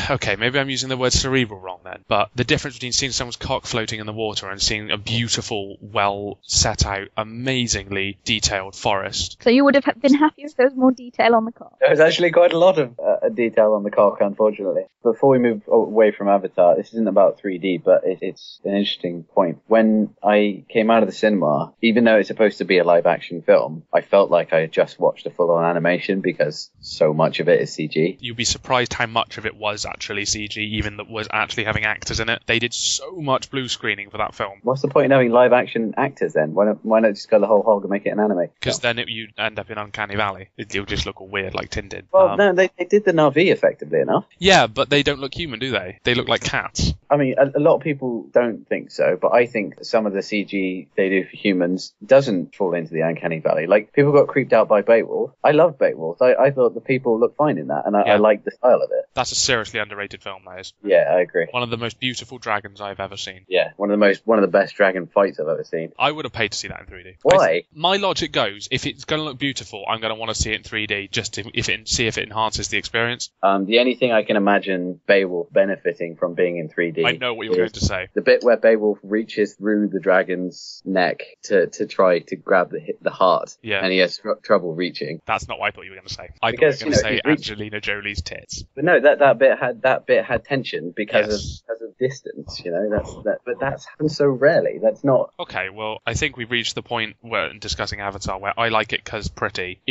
Okay, maybe I'm using the word cerebral wrong then, but the difference between seeing someone's cock floating in the water and seeing a beautiful, well set out, amazingly detailed forest. So you would have been happier if there was more detail on the cock? There was actually quite a lot of detail on the cock, unfortunately. Before we move away from Avatar, this isn't about 3D, but it's an interesting point. When I came out of the cinema, even though it's supposed to be a live action film, I felt like I had just watched a full-on animation because so much of it is CG. You'd be surprised how much of it was actually CG, even that was actually having actors in it. They did so much blue screening for that film. What's the point in having live action actors then? Why not just go the whole hog and make it an anime? Because then you'd end up in Uncanny Valley. It'll just look all weird, like Tin did. Well, no, they did the Na'vi effectively enough. Yeah, but they don't look human, do they? They look like cats. I mean, a lot of people don't think so, but I think some of the CG they do for humans doesn't fall into the Uncanny Valley. Like, people got creeped out by Beowulf. I loved Beowulf. I thought the people looked fine in that, and I liked the style of it. That's a seriously underrated film, that is. Yeah, I agree. One of the most beautiful dragons I've ever seen. Yeah, one of the best dragon fights I've ever seen. I would have paid to see that in 3D. Why? My logic goes, if it's going to look beautiful, I'm going to want to see it in 3D just to see if it enhances the experience. The only thing I can imagine Beowulf benefiting from being in 3D. I know what you're going to say. The bit where Beowulf reaches through the dragon's neck to try to grab the heart, and he has trouble reaching. That's not what I thought you were going to say. I thought you were going to say Angelina Jolie's tits. But no, that bit had tension because of distance. But that's happened so rarely. That's not okay. Well, I think we've reached the point where in discussing Avatar where I like it because pretty.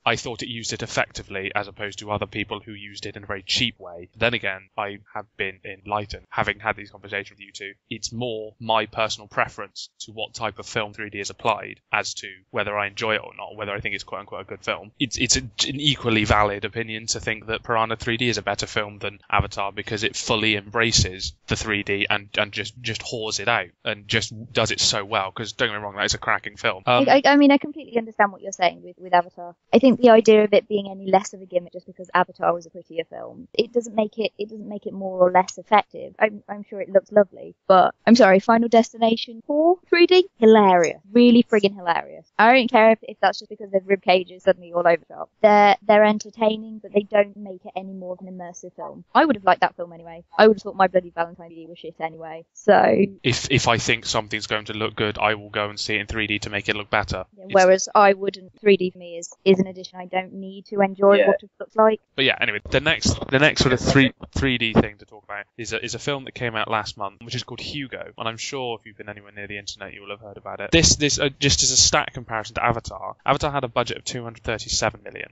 I thought it used it effectively as opposed to other people who used it in a very cheap way. Then again, I have been enlightened, having had these conversations with you two. It's more my personal preference to what type of film 3D is applied as to whether I enjoy it or not, whether I think it's quote-unquote a good film. It's an equally valid opinion to think that Piranha 3D is a better film than Avatar because it fully embraces the 3D and just whores it out and just does it so well, because don't get me wrong, that is a cracking film. I mean, I completely understand what you're saying with Avatar. I think think the idea of it being any less of a gimmick just because Avatar was a prettier film, it doesn't make it more or less effective. I'm sure it looks lovely, but I'm sorry, Final Destination 4 3D, hilarious, really friggin' hilarious. I don't care if that's just because there's rib cages suddenly all over the shop. They're entertaining, but they don't make it any more of an immersive film. I would have liked that film anyway. I would have thought My Bloody Valentine was shit anyway. So if I think something's going to look good, I will go and see it in 3D to make it look better. Yeah, whereas I wouldn't. 3D for me is an addition I don't need to enjoy what it looks like. But yeah, anyway, the next sort of 3D thing to talk about is a film that came out last month, which is called Hugo, and I'm sure if you've been anywhere near the internet, you will have heard about it. This just as a stat comparison to Avatar. Avatar had a budget of $237 million.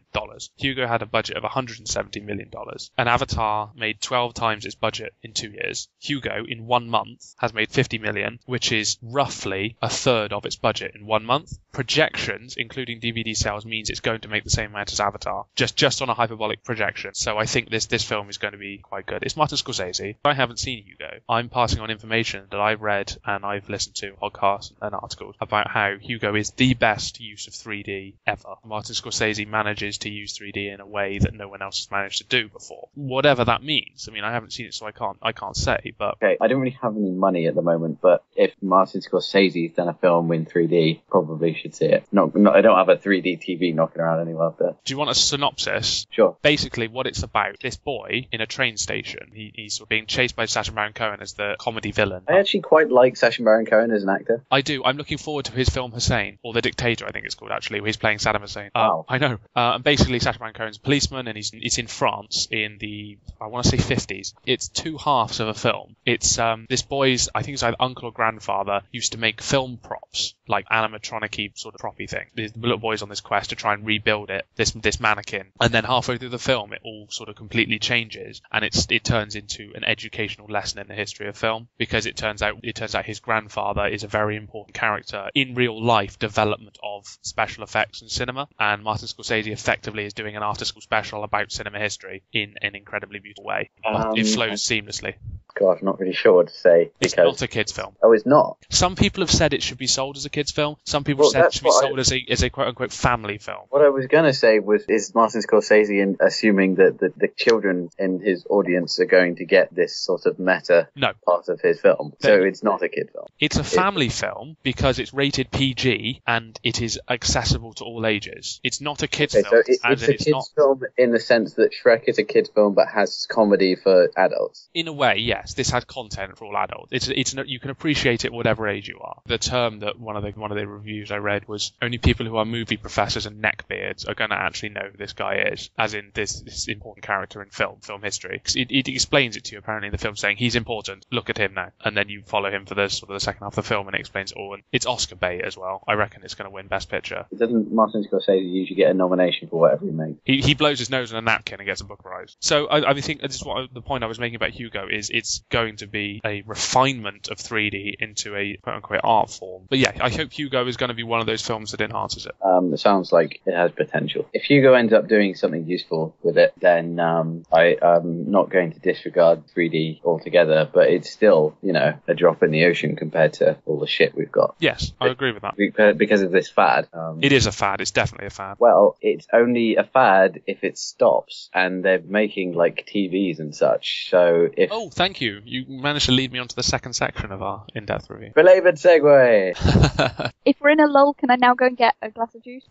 Hugo had a budget of $170 million. And Avatar made 12 times its budget in 2 years. Hugo, in 1 month, has made $50 million, which is roughly a third of its budget in 1 month. Projections, including DVD sales, means it's going to make the same amount as Avatar, just on a hyperbolic projection. So I think this film is going to be quite good. It's Martin Scorsese. I haven't seen Hugo. I'm passing on information that I've read and I've listened to podcasts and articles about how Hugo is the best use of 3D ever. Martin Scorsese manages to use 3D in a way that no one else has managed to do before. Whatever that means. I mean, I haven't seen it, so I can't say. But okay, I don't really have any money at the moment, but if Martin Scorsese's done a film in 3D, probably should see it. I don't have a 3D TV knocking around anywhere. But do you want a synopsis? Sure. Basically, what it's about: this boy in a train station. He's sort of being chased by Sacha Baron Cohen as the comedy villain. I actually quite like Sacha Baron Cohen as an actor. I do. I'm looking forward to his film Hussein, or The Dictator, I think it's called actually, where he's playing Saddam Hussein. Wow. I know. And basically, Sacha Baron Cohen's a policeman, and he's in France in the, I want to say 50s. It's two halves of a film. It's this boy's, I think it's either uncle or grandfather, used to make film props, like animatronic-y sort of proppy thing. The little boy's on this quest to try and rebuild it, this mannequin, and then halfway through the film, it all sort of completely changes, and it turns into an educational lesson in the history of film, because it turns out his grandfather is a very important character in real life development of special effects in cinema, and Martin Scorsese effectively is doing an after-school special about cinema history in an incredibly beautiful way. It flows seamlessly. God, I'm not really sure what to say. It's not a kids' film. Oh, it's not? Some people have said it should be sold as a kids' film. Some people said it should be sold as a quote-unquote family film. What I was going to say is Martin Scorsese assuming that the children in his audience are going to get this sort of meta part of his film. So it's not a kid film. It's a family film because it's rated PG and it is accessible to all ages. It's not a kids' film. So it's a kids' film in the sense that Shrek is a kids' film but has comedy for adults. In a way, yes. This has content for all adults. You can appreciate it whatever age you are. The term that one of the reviews I read was only people who are movie professors and neckbeards are going to actually know who this guy is, as in this important character in film history. It explains it to you apparently in the film, saying he's important. Look at him now, and then you follow him for the second half of the film, and it explains it all. And it's Oscar bait as well. I reckon it's going to win Best Picture. Doesn't Martin Scorsese usually get a nomination for whatever he makes? He blows his nose in a napkin and gets a Book Prize. So I think this is the point I was making about Hugo is it's going to be a refinement of 3D into a quote-unquote art form. But yeah, I hope Hugo is going to be one of those films that enhances it. It sounds like it has potential. If Hugo ends up doing something useful with it, then I'm not going to disregard 3D altogether, but it's still, a drop in the ocean compared to all the shit we've got. Yes, I agree with that. Because of this fad. It is a fad. It's definitely a fad. Well, it's only a fad if it stops, and they're making like TVs and such. So if oh, thank you. You managed to lead me on to the second section of our in-depth review. Belabored segue. If we're in a lull, can I now go and get a glass of juice?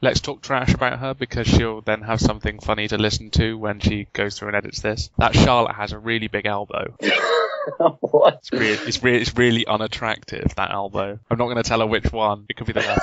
Let's talk trash about her because she'll then have something funny to listen to when she goes through and edits this. That Charlotte has a really big elbow. What? It's really unattractive, that elbow. I'm not going to tell her which one. It could be the left.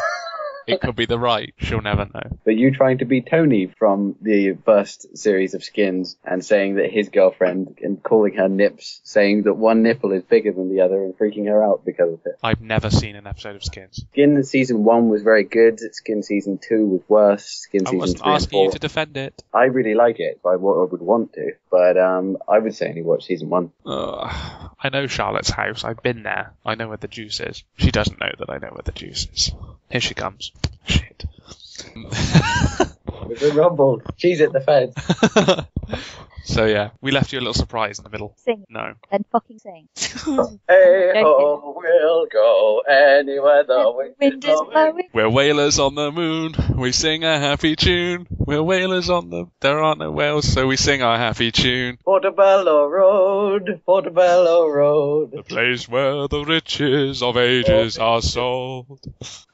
It could be the right. She'll never know. But you trying to be Tony from the first series of Skins and saying that his girlfriend and calling her nips, saying that one nipple is bigger than the other and freaking her out because of it. I've never seen an episode of Skins. Skin season 1 was very good. Skin season 2 was worse. Skin season 3 I wasn't asking you to defend it. I really like it. I would want to. But I would say only watch season 1. I know Charlotte's house. I've been there. I know where the juice is. She doesn't know that I know where the juice is. Here she comes. Shit. We've been rumbled. She's at the feds. So yeah, we left you a little surprise in the middle. Sing. No. Then fucking sing. Hey ho, we'll go anywhere the Wind is blowing. We're whalers on the moon, we sing a happy tune. We're whalers on the... There aren't no whales, so we sing our happy tune. Portobello Road, Portobello Road. The place where the riches of ages are sold.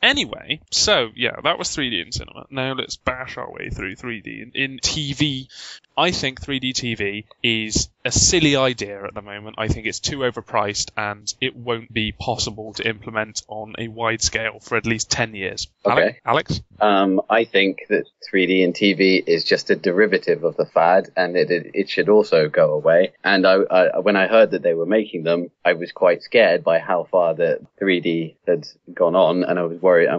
Anyway, so yeah, that was 3D in cinema. Now let's bash our way through 3D in TV. I think 3D TV is a silly idea at the moment. I think it's too overpriced and it won't be possible to implement on a wide scale for at least 10 years. Okay. Alex? I think that 3D in TV is just a derivative of the fad, and it should also go away. And I when I heard that they were making them, I was quite scared by how far the 3D had gone on, and I was worried.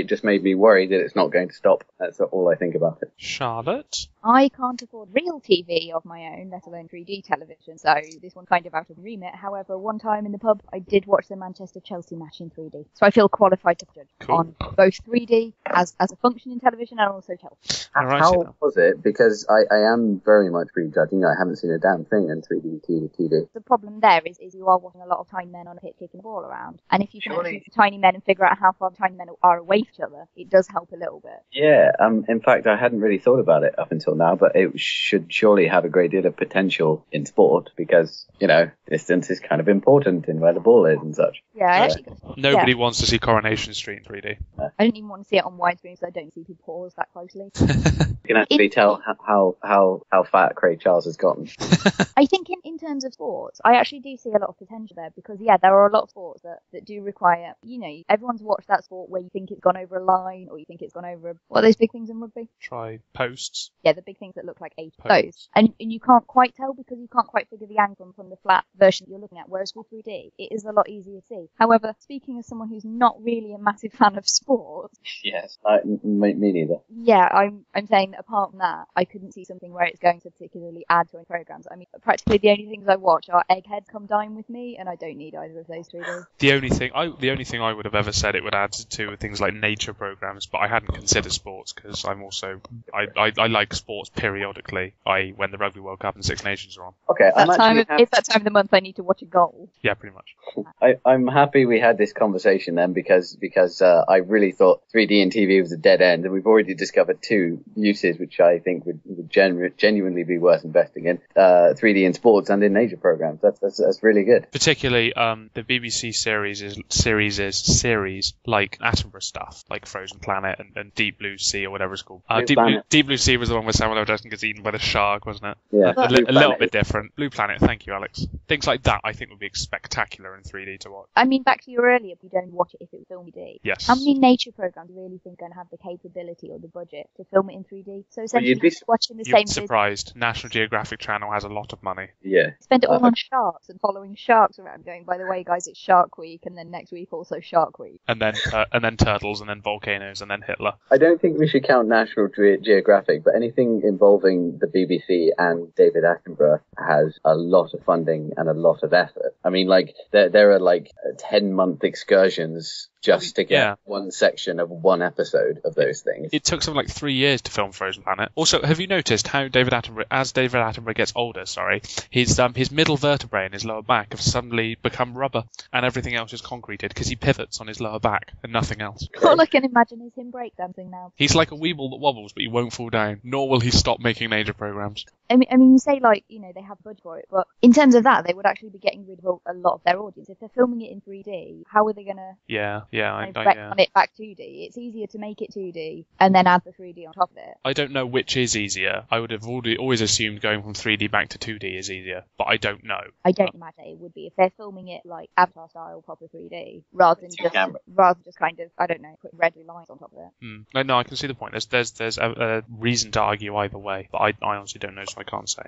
Just made me worried that it's not going to stop. That's all I think about it. Charlotte? I can't afford real TV of my own, let alone 3D television, so this one's kind of out of the remit. However, one time in the pub, I did watch the Manchester-Chelsea match in 3D, so I feel qualified to judge on both 3D as a function in television and also Chelsea. How was it? Because I am very much prejudging. I haven't seen a damn thing in 3D TV. The problem there is you are watching a lot of tiny men on a pitch kicking the ball around, and if you can actually see tiny men and figure out how far tiny men are away from each other, it does help a little bit. Yeah, in fact, I hadn't really thought about it up until now, but it should surely have a great deal of potential in sport because, distance is kind of important in where the ball is and such. Yeah, Nobody wants to see Coronation Street in 3D. I don't even want to see it on widescreen because I don't see people pause that closely. You can actually tell how fat Craig Charles has gotten. I think in terms of sports, I actually do see a lot of potential there because, there are a lot of sports that do require, everyone's watched that sport where you think it's gone over a line or you think it's gone over, what are those big things in rugby? Try posts. Yeah, the big things that look like 8 posts. And you can't quite tell because you can't quite figure the angle from the flat version you're looking at, whereas with 3D, it is a lot easier to see. However, speaking as someone who's not really a massive fan of sports... Yes, me neither. Yeah, I'm saying that apart from that, I couldn't see something where it's going to particularly add to any programs. I mean, practically the only things I watch are Egghead, Come Dine With Me, and I don't need either of those 3D. The only thing I would have ever said it would add to were things like nature programs, but I hadn't considered sports because I'm also... I like sports periodically, i.e. when the Rugby World Cup and Six Nations are on. Okay, it's that time of the month I need to watch a goal. Yeah, pretty much. I'm happy we had this conversation then because I really thought 3D and TV was a dead end, and we've already discovered 2 uses which I think would genuinely be worth investing in: 3D in sports and in nature programs. That's really good. Particularly the BBC series like Attenborough stuff, like Frozen Planet and Deep Blue Sea or whatever it's called. Deep Blue Sea was the one where Samuel L. Jackson gets eaten by the shark, wasn't it? Yeah. A little bit different. Blue Planet, thank you, Alex. Things like that I think would be spectacular in 3D to watch. I mean, back to your earlier, you don't watch it if it was filmed in 3D. Yes. How many nature programs do you really think are going to have the capability or the budget to film it in 3D? So essentially, you'd be watching the You'd same be surprised. National Geographic Channel has a lot of money. Yeah. Spend it all on sharks and following sharks around going, by the way, guys, it's Shark Week, and then next week also Shark Week. And then turtles, and then volcanoes, and then Hitler. I don't think we should count National Geographic, but anything involving the BBC and David Attenborough has a lot of funding and a lot of effort. I mean, like, there are like 10-month excursions just to get one section of one episode of those things. It took something like 3 years to film Frozen Planet. Also, have you noticed how David Attenborough gets older, his middle vertebrae in his lower back have suddenly become rubber, and everything else is concreted because he pivots on his lower back and nothing else. All I can imagine is him breakdancing now. He's like a weeble that wobbles, but he won't fall down, nor will he stop making nature programs. I mean, you say, like, they have budget for it, but in terms of that, they would actually be getting rid of a lot of their audience. If they're filming it in 3D, how are they going to on it back 2D? It's easier to make it 2D and then add the 3D on top of it. I don't know which is easier. I would have always assumed going from 3D back to 2D is easier, but I don't know. I don't imagine it would be if they're filming it like Avatar style, proper 3D, rather than just kind of, I don't know, put red lines on top of it. No, I can see the point. There's a reason to argue either way, but I honestly don't know, so I can't say.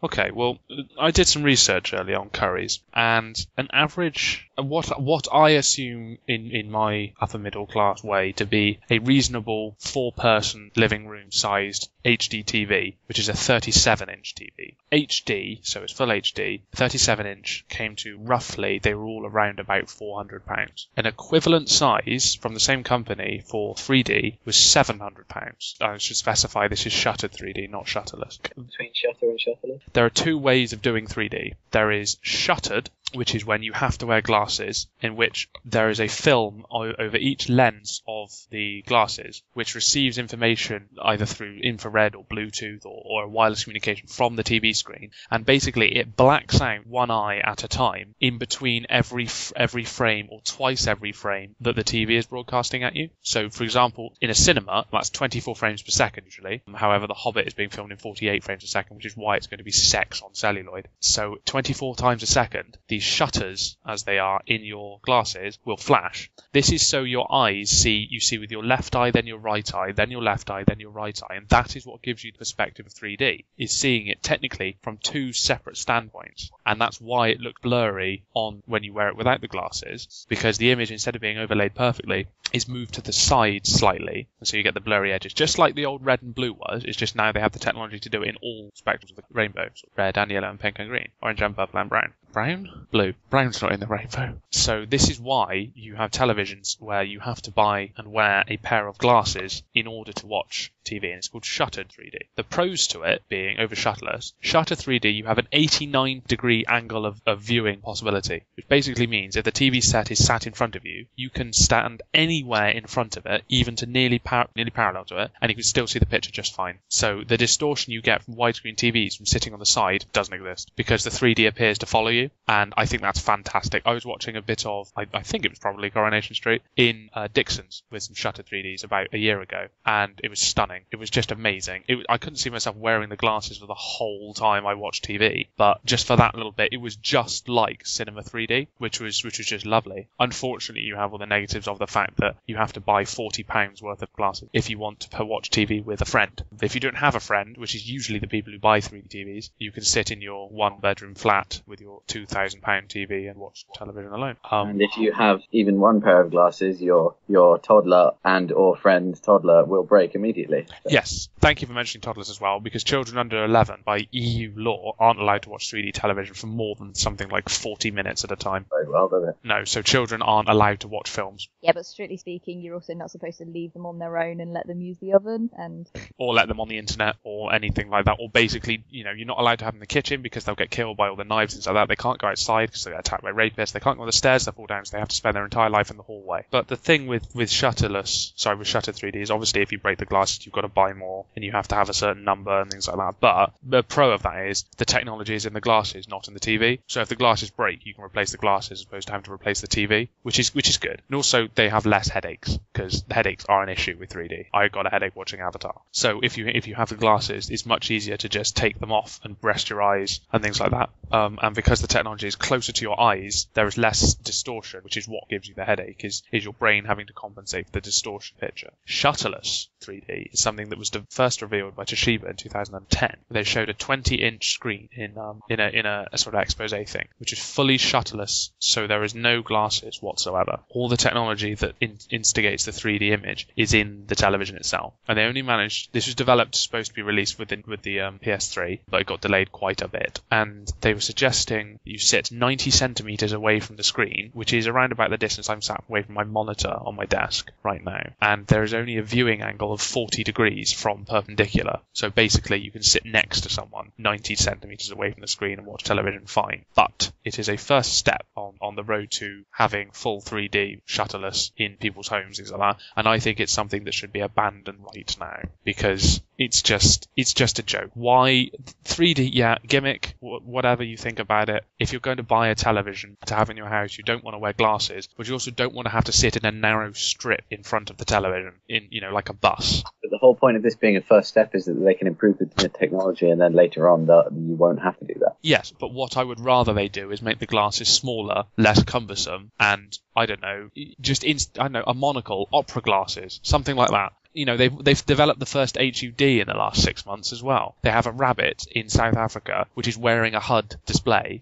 Okay, well, I did some research earlier on curries, and an average, what I assume in my upper middle class way to be a reasonable 4-person living room sized HD TV, which is a 37-inch TV. HD, so it's full HD, 37-inch came to roughly, they were all around about £400. An equivalent size from the same company for 3D was £700. I should specify this is shuttered 3D, not shutterless. Between between shutter and shutterless? There are two ways of doing 3D. There is shuttered, which is when you have to wear glasses, in which there is a film over each lens of the glasses, which receives information either through infrared or Bluetooth or wireless communication from the TV screen, and basically it blacks out one eye at a time in between every frame or twice every frame that the TV is broadcasting at you. So, for example, in a cinema, that's 24 frames per second usually. However, The Hobbit is being filmed in 48 frames a second, which is why it's going to be sex on celluloid. So 24 times a second, these shutters, as they are in your glasses, will flash. This is so your eyes see with your left eye, then your right eye, then your left eye, then your right eye, and that is what gives you the perspective of 3D, is seeing it technically from two separate standpoints. And that's why it looks blurry on when you wear it without the glasses, because the image, instead of being overlaid perfectly, is moved to the side slightly, and so you get the blurry edges, just like the old red and blue was. It's just now they have the technology to do it in all spectrums of the rainbow, so red and yellow and pink and green, orange and purple and brown. Brown? Blue. Brown's not in the rainbow. So this is why you have televisions where you have to buy and wear a pair of glasses in order to watch TV, and it's called shuttered 3D. The pros to it being over shutterless. Shutter 3D, you have an 89-degree angle of viewing possibility, which basically means if the TV set is sat in front of you, you can stand anywhere in front of it, even to nearly parallel to it, and you can still see the picture just fine. So the distortion you get from widescreen TVs from sitting on the side doesn't exist, because the 3D appears to follow you, and I think that's fantastic. I was watching a bit of, I think it was probably Coronation Street, in Dixon's with some shuttered 3Ds about a year ago, and it was stunning. It was just amazing. I couldn't see myself wearing the glasses for the whole time I watched TV, but just for that little bit, it was just like cinema 3D, which was just lovely. Unfortunately, you have all the negatives of the fact that you have to buy £40 worth of glasses if you want to watch TV with a friend. If you don't have a friend, which is usually the people who buy 3D TVs, you can sit in your one-bedroom flat with your £2,000 TV and watch television alone. And if you have even one pair of glasses, your toddler and or friend's toddler will break immediately. So. Yes, thank you for mentioning toddlers as well, because children under 11 by EU law aren't allowed to watch 3D television for more than something like 40 minutes at a time. Very well, doesn't it? No, so children aren't allowed to watch films. Yeah, but strictly speaking, you're also not supposed to leave them on their own and let them use the oven, or let them on the internet or anything like that. Or basically, you're not allowed to have them in the kitchen because they'll get killed by all the knives and stuff like that. They can't go outside because they get attacked by rapists. They can't go on the stairs, they fall down, so they have to spend their entire life in the hallway. But the thing with shuttered 3D is obviously if you break the glasses, you've got to buy more and you have to have a certain number and things like that. But the pro of that is the technology is in the glasses, not in the TV. So if the glasses break, you can replace the glasses as opposed to having to replace the TV, which is good. And also they have less headaches, because headaches are an issue with 3D. I got a headache watching Avatar. So if you have the glasses, it's much easier to just take them off and rest your eyes and things like that. And because the technology is closer to your eyes, there is less distortion, which is what gives you the headache, is your brain having to compensate for the distortion picture. Shutterless 3D is something that was first revealed by Toshiba in 2010. They showed a 20-inch screen in a sort of expose thing, which is fully shutterless, so there is no glasses whatsoever. All the technology that instigates the 3D image is in the television itself. And they only managed, this was developed, supposed to be released with the PS3, but it got delayed quite a bit. And they were suggesting you sit 90 centimeters away from the screen, which is around about the distance I'm sat away from my monitor on my desk right now. And there is only a viewing angle of 40 degrees from perpendicular. So basically you can sit next to someone 90 centimeters away from the screen and watch television fine. But it is a first step on the road to having full 3D shutterless in people's homes, things like that. And I think it's something that should be abandoned right now, because it's just a joke. Why 3D? Yeah, gimmick, whatever you think about it. If you're going to buy a television to have in your house, you don't want to wear glasses, but you also don't want to have to sit in a narrow strip in front of the television, like a bus. But the whole point of this being a first step is that they can improve the technology, and then later on you won't have to do that. Yes, but what I would rather they do is make the glasses smaller, less cumbersome, and I don't know, a monocle, opera glasses, something like that. They've developed the first HUD in the last 6 months as well. They have a rabbit in South Africa which is wearing a HUD display,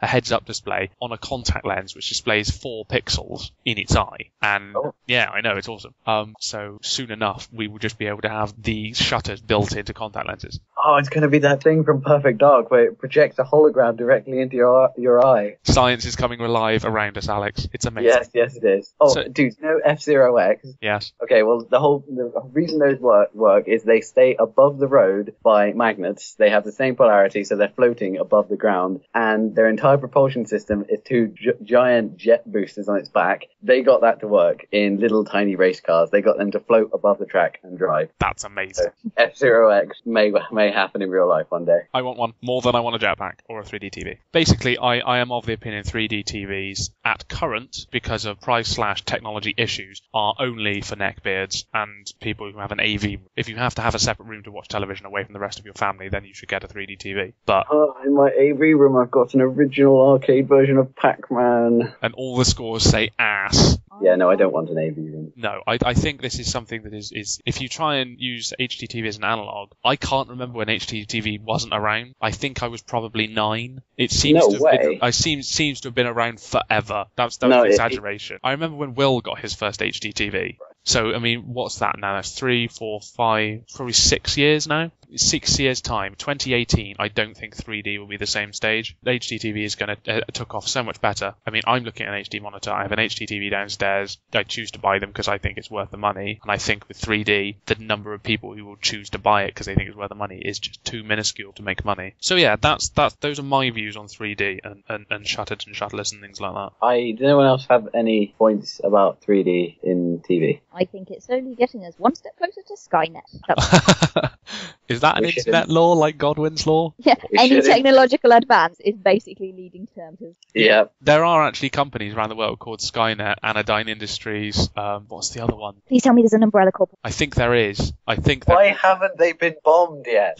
a heads-up display on a contact lens which displays 4 pixels in its eye. And yeah, I know, it's awesome. So soon enough, we will just be able to have these shutters built into contact lenses. Oh, it's going to be that thing from Perfect Dark where it projects a hologram directly into your eye. Science is coming alive around us, Alex. It's amazing. Yes, it is. Oh, dude, you know F-Zero X? Yes. Okay, well, the reason those work is they stay above the road by magnets. They have the same polarity, so they're floating above the ground, and their entire propulsion system is two giant jet boosters on its back. They got that to work in little tiny race cars. They got them to float above the track and drive. That's amazing. So F-Zero X may happen in real life one day. I want one more than I want a jetpack or a 3D TV. Basically, I am of the opinion 3D TVs at current, because of price/technology issues, are only for neckbeards and people who have an AV. If you have to have a separate room to watch television away from the rest of your family, then you should get a 3D TV. But in my AV room, I've got an original arcade version of Pac-Man. And all the scores say ass. Yeah, no, I don't want an AV room. No, I think this is something that is if you try and use HDTV as an analog, I can't remember when HDTV wasn't around. I think I was probably 9. It seems No to have way. been, seems to have been around forever. That was an exaggeration. I remember when Will got his first HDTV. So, I mean, what's that now? That's 3, 4, 5, probably 6 years now. 6 years' time. 2018, I don't think 3D will be the same stage. HDTV is going to took off so much better. I mean, I'm looking at an HD monitor. I have an HDTV downstairs. I choose to buy them because I think it's worth the money. And I think with 3D, the number of people who will choose to buy it because they think it's worth the money is just too minuscule to make money. So yeah, those are my views on 3D and shuttered and shutterless and things like that. Does anyone else have any points about 3D in TV? I think it's slowly getting us one step closer to Skynet. Is that an internet law like Godwin's law? Yeah, any technological advance is basically leading terms. Yeah. There are actually companies around the world called Skynet, Anodyne Industries. What's the other one? Please tell me there's an umbrella corporation. I think there is. Why haven't they been bombed yet?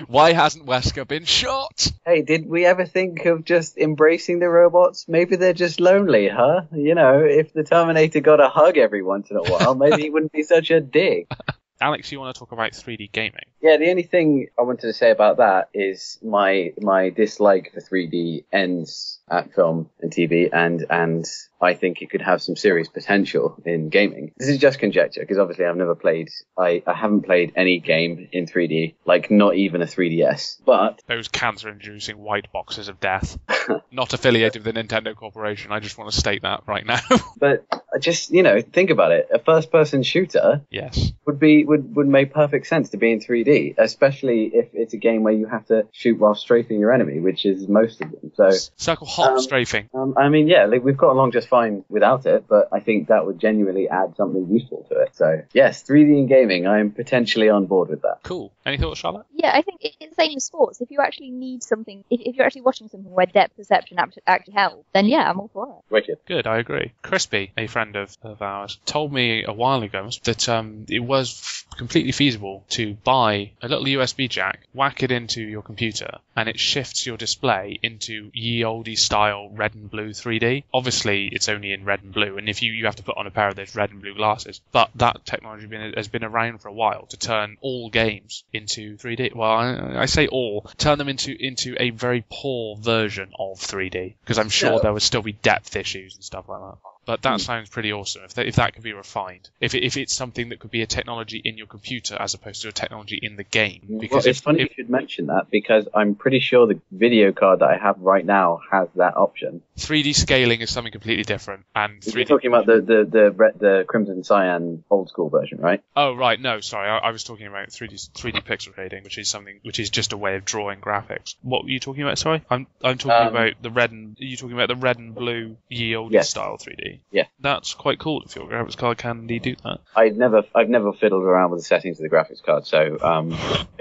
Why hasn't Wesker been shot? Hey, did we ever think of just embracing the robots? Maybe they're just lonely, huh? You know, if the Terminator got a hug every once in a while, maybe he wouldn't be such a dick. Alex, you want to talk about 3D gaming? Yeah, the only thing I wanted to say about that is my dislike for 3D ends at film and TV, and I think it could have some serious potential in gaming. This is just conjecture, because obviously I haven't played any game in 3D, like not even a 3DS, but... Those cancer-inducing white boxes of death. Not affiliated with the Nintendo Corporation, I just want to state that right now. But just, think about it. A first-person shooter yes. would make perfect sense to be in 3D, especially if it's a game where you have to shoot while strafing your enemy, which is most of them. So circle hop strafing. I mean, yeah, we've got along just fine without it, but I think that would genuinely add something useful to it. So yes, 3D in gaming, I am potentially on board with that. Cool. Any thoughts, Charlotte? Yeah, I think it's the same as sports. If you actually need something, if you're actually watching something where depth perception actually helps, then yeah, I'm all for it. Wicked. Good, I agree. Crispy, a friend of ours, told me a while ago that it was completely feasible to buy a little USB jack, whack it into your computer, and it shifts your display into ye olde style red and blue 3D. Obviously, it's only in red and blue, and if you have to put on a pair of those red and blue glasses, but that technology has been around for a while to turn all games into 3D. Well, I say all, turn them into a very poor version of 3D, because I'm sure there would still be depth issues and stuff like that. But that sounds pretty awesome if that could be refined. If it's something that could be a technology in your computer as opposed to a technology in the game. Because it's funny you should mention that, because I'm pretty sure the video card that I have right now has that option. 3D scaling is something completely different. And you're talking about the Crimson Cyan old school version, right? Oh right, no, sorry, I was talking about 3D pixel shading, which is just a way of drawing graphics. What were you talking about? Sorry, I'm talking about the red and. Are you talking about the red and blue ye olde style 3D? Yeah, that's quite cool. If your graphics card can indeed do that. I've never fiddled around with the settings of the graphics card, so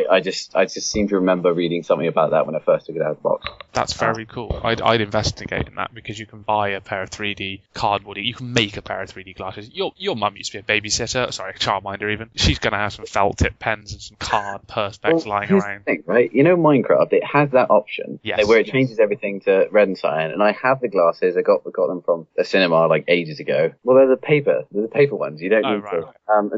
I just seem to remember reading something about that when I first took it out of the box. That's very cool. I'd investigate in that, because you can buy a pair of 3D cardboard. You can make a pair of 3D glasses. Your mum used to be a babysitter, sorry, a childminder even. She's gonna have some felt tip pens and some card perspex lying around. The thing, right? Minecraft, it has that option where it changes everything to red and cyan, and I have the glasses. I got them from a cinema like like ages ago. Well, they're the paper ones. You don't need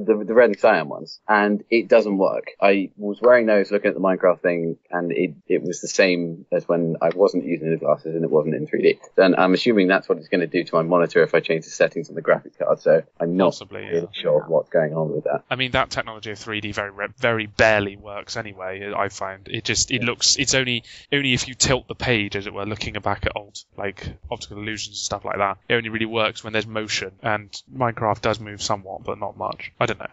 the red and cyan ones, and it doesn't work. I was wearing those, looking at the Minecraft thing, and it was the same as when I wasn't using the glasses and it wasn't in 3D. Then I'm assuming that's what it's going to do to my monitor if I change the settings on the graphics card. So I'm not really sure what's going on with that. I mean, that technology of 3D very barely works anyway. I find it looks. It's only if you tilt the page, as it were, looking back at old like optical illusions and stuff like that. It only really works when there's motion, and Minecraft does move somewhat, but not much. I don't know.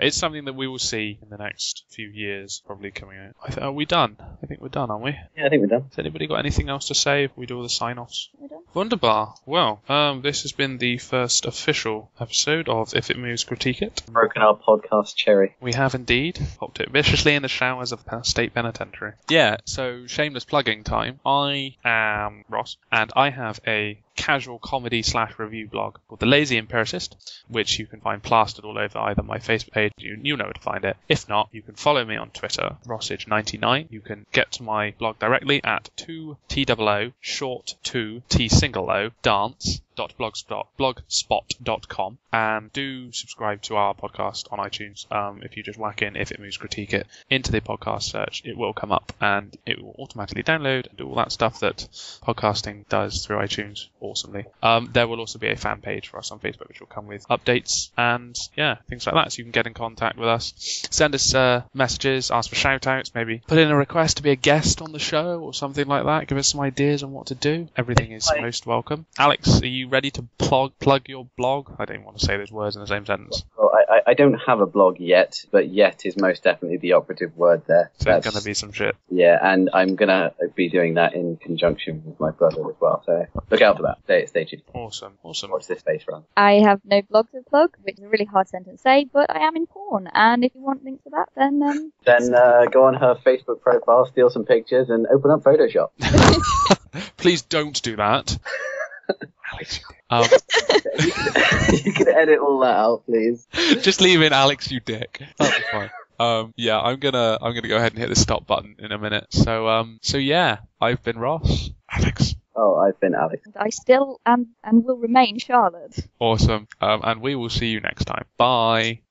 It's something that we will see in the next few years, probably coming out. Are we done? I think we're done, aren't we? Yeah, I think we're done. Has anybody got anything else to say if we do all the sign-offs? We're done. Wunderbar. Well, this has been the first official episode of If It Moves, Critique It. Broken our podcast cherry. We have indeed popped it viciously in the showers of the state penitentiary. Yeah, so shameless plugging time. I am Ross, and I have a casual comedy / review blog called The Lazy Empiricist, which you can find plastered all over either my Facebook page, you know where to find it. If not, you can follow me on Twitter, Rossage99. You can get to my blog directly at 2TOO short 2 T single O dance blogspot.com, and do subscribe to our podcast on iTunes. If you just whack in If It Moves, Critique It into the podcast search, it will come up and it will automatically download and do all that stuff that podcasting does through iTunes awesomely. There will also be a fan page for us on Facebook, which will come with updates and things like that, so you can get in contact with us, send us messages, ask for shout outs, maybe put in a request to be a guest on the show or something like that. Give us some ideas on what to do. Everything is most welcome. Alex, are you ready to plug your blog? I don't even want to say those words in the same sentence. Well, I don't have a blog yet, but yet is most definitely the operative word there. So it's going to be some shit. Yeah, and I'm going to be doing that in conjunction with my brother as well, so look out for that. Stay tuned. Awesome. Watch this space run. I have no blog to plug, which is a really hard sentence to say, but I am in porn, and if you want links to that, then go on her Facebook profile, steal some pictures, and open up Photoshop. Please don't do that. Alex, you can edit all that out, please. Just leave in Alex, you dick. That'll be fine. I'm gonna go ahead and hit the stop button in a minute. So yeah, I've been Ross. Alex. Oh, I've been Alex. And I still am and will remain Charlotte. Awesome. And we will see you next time. Bye.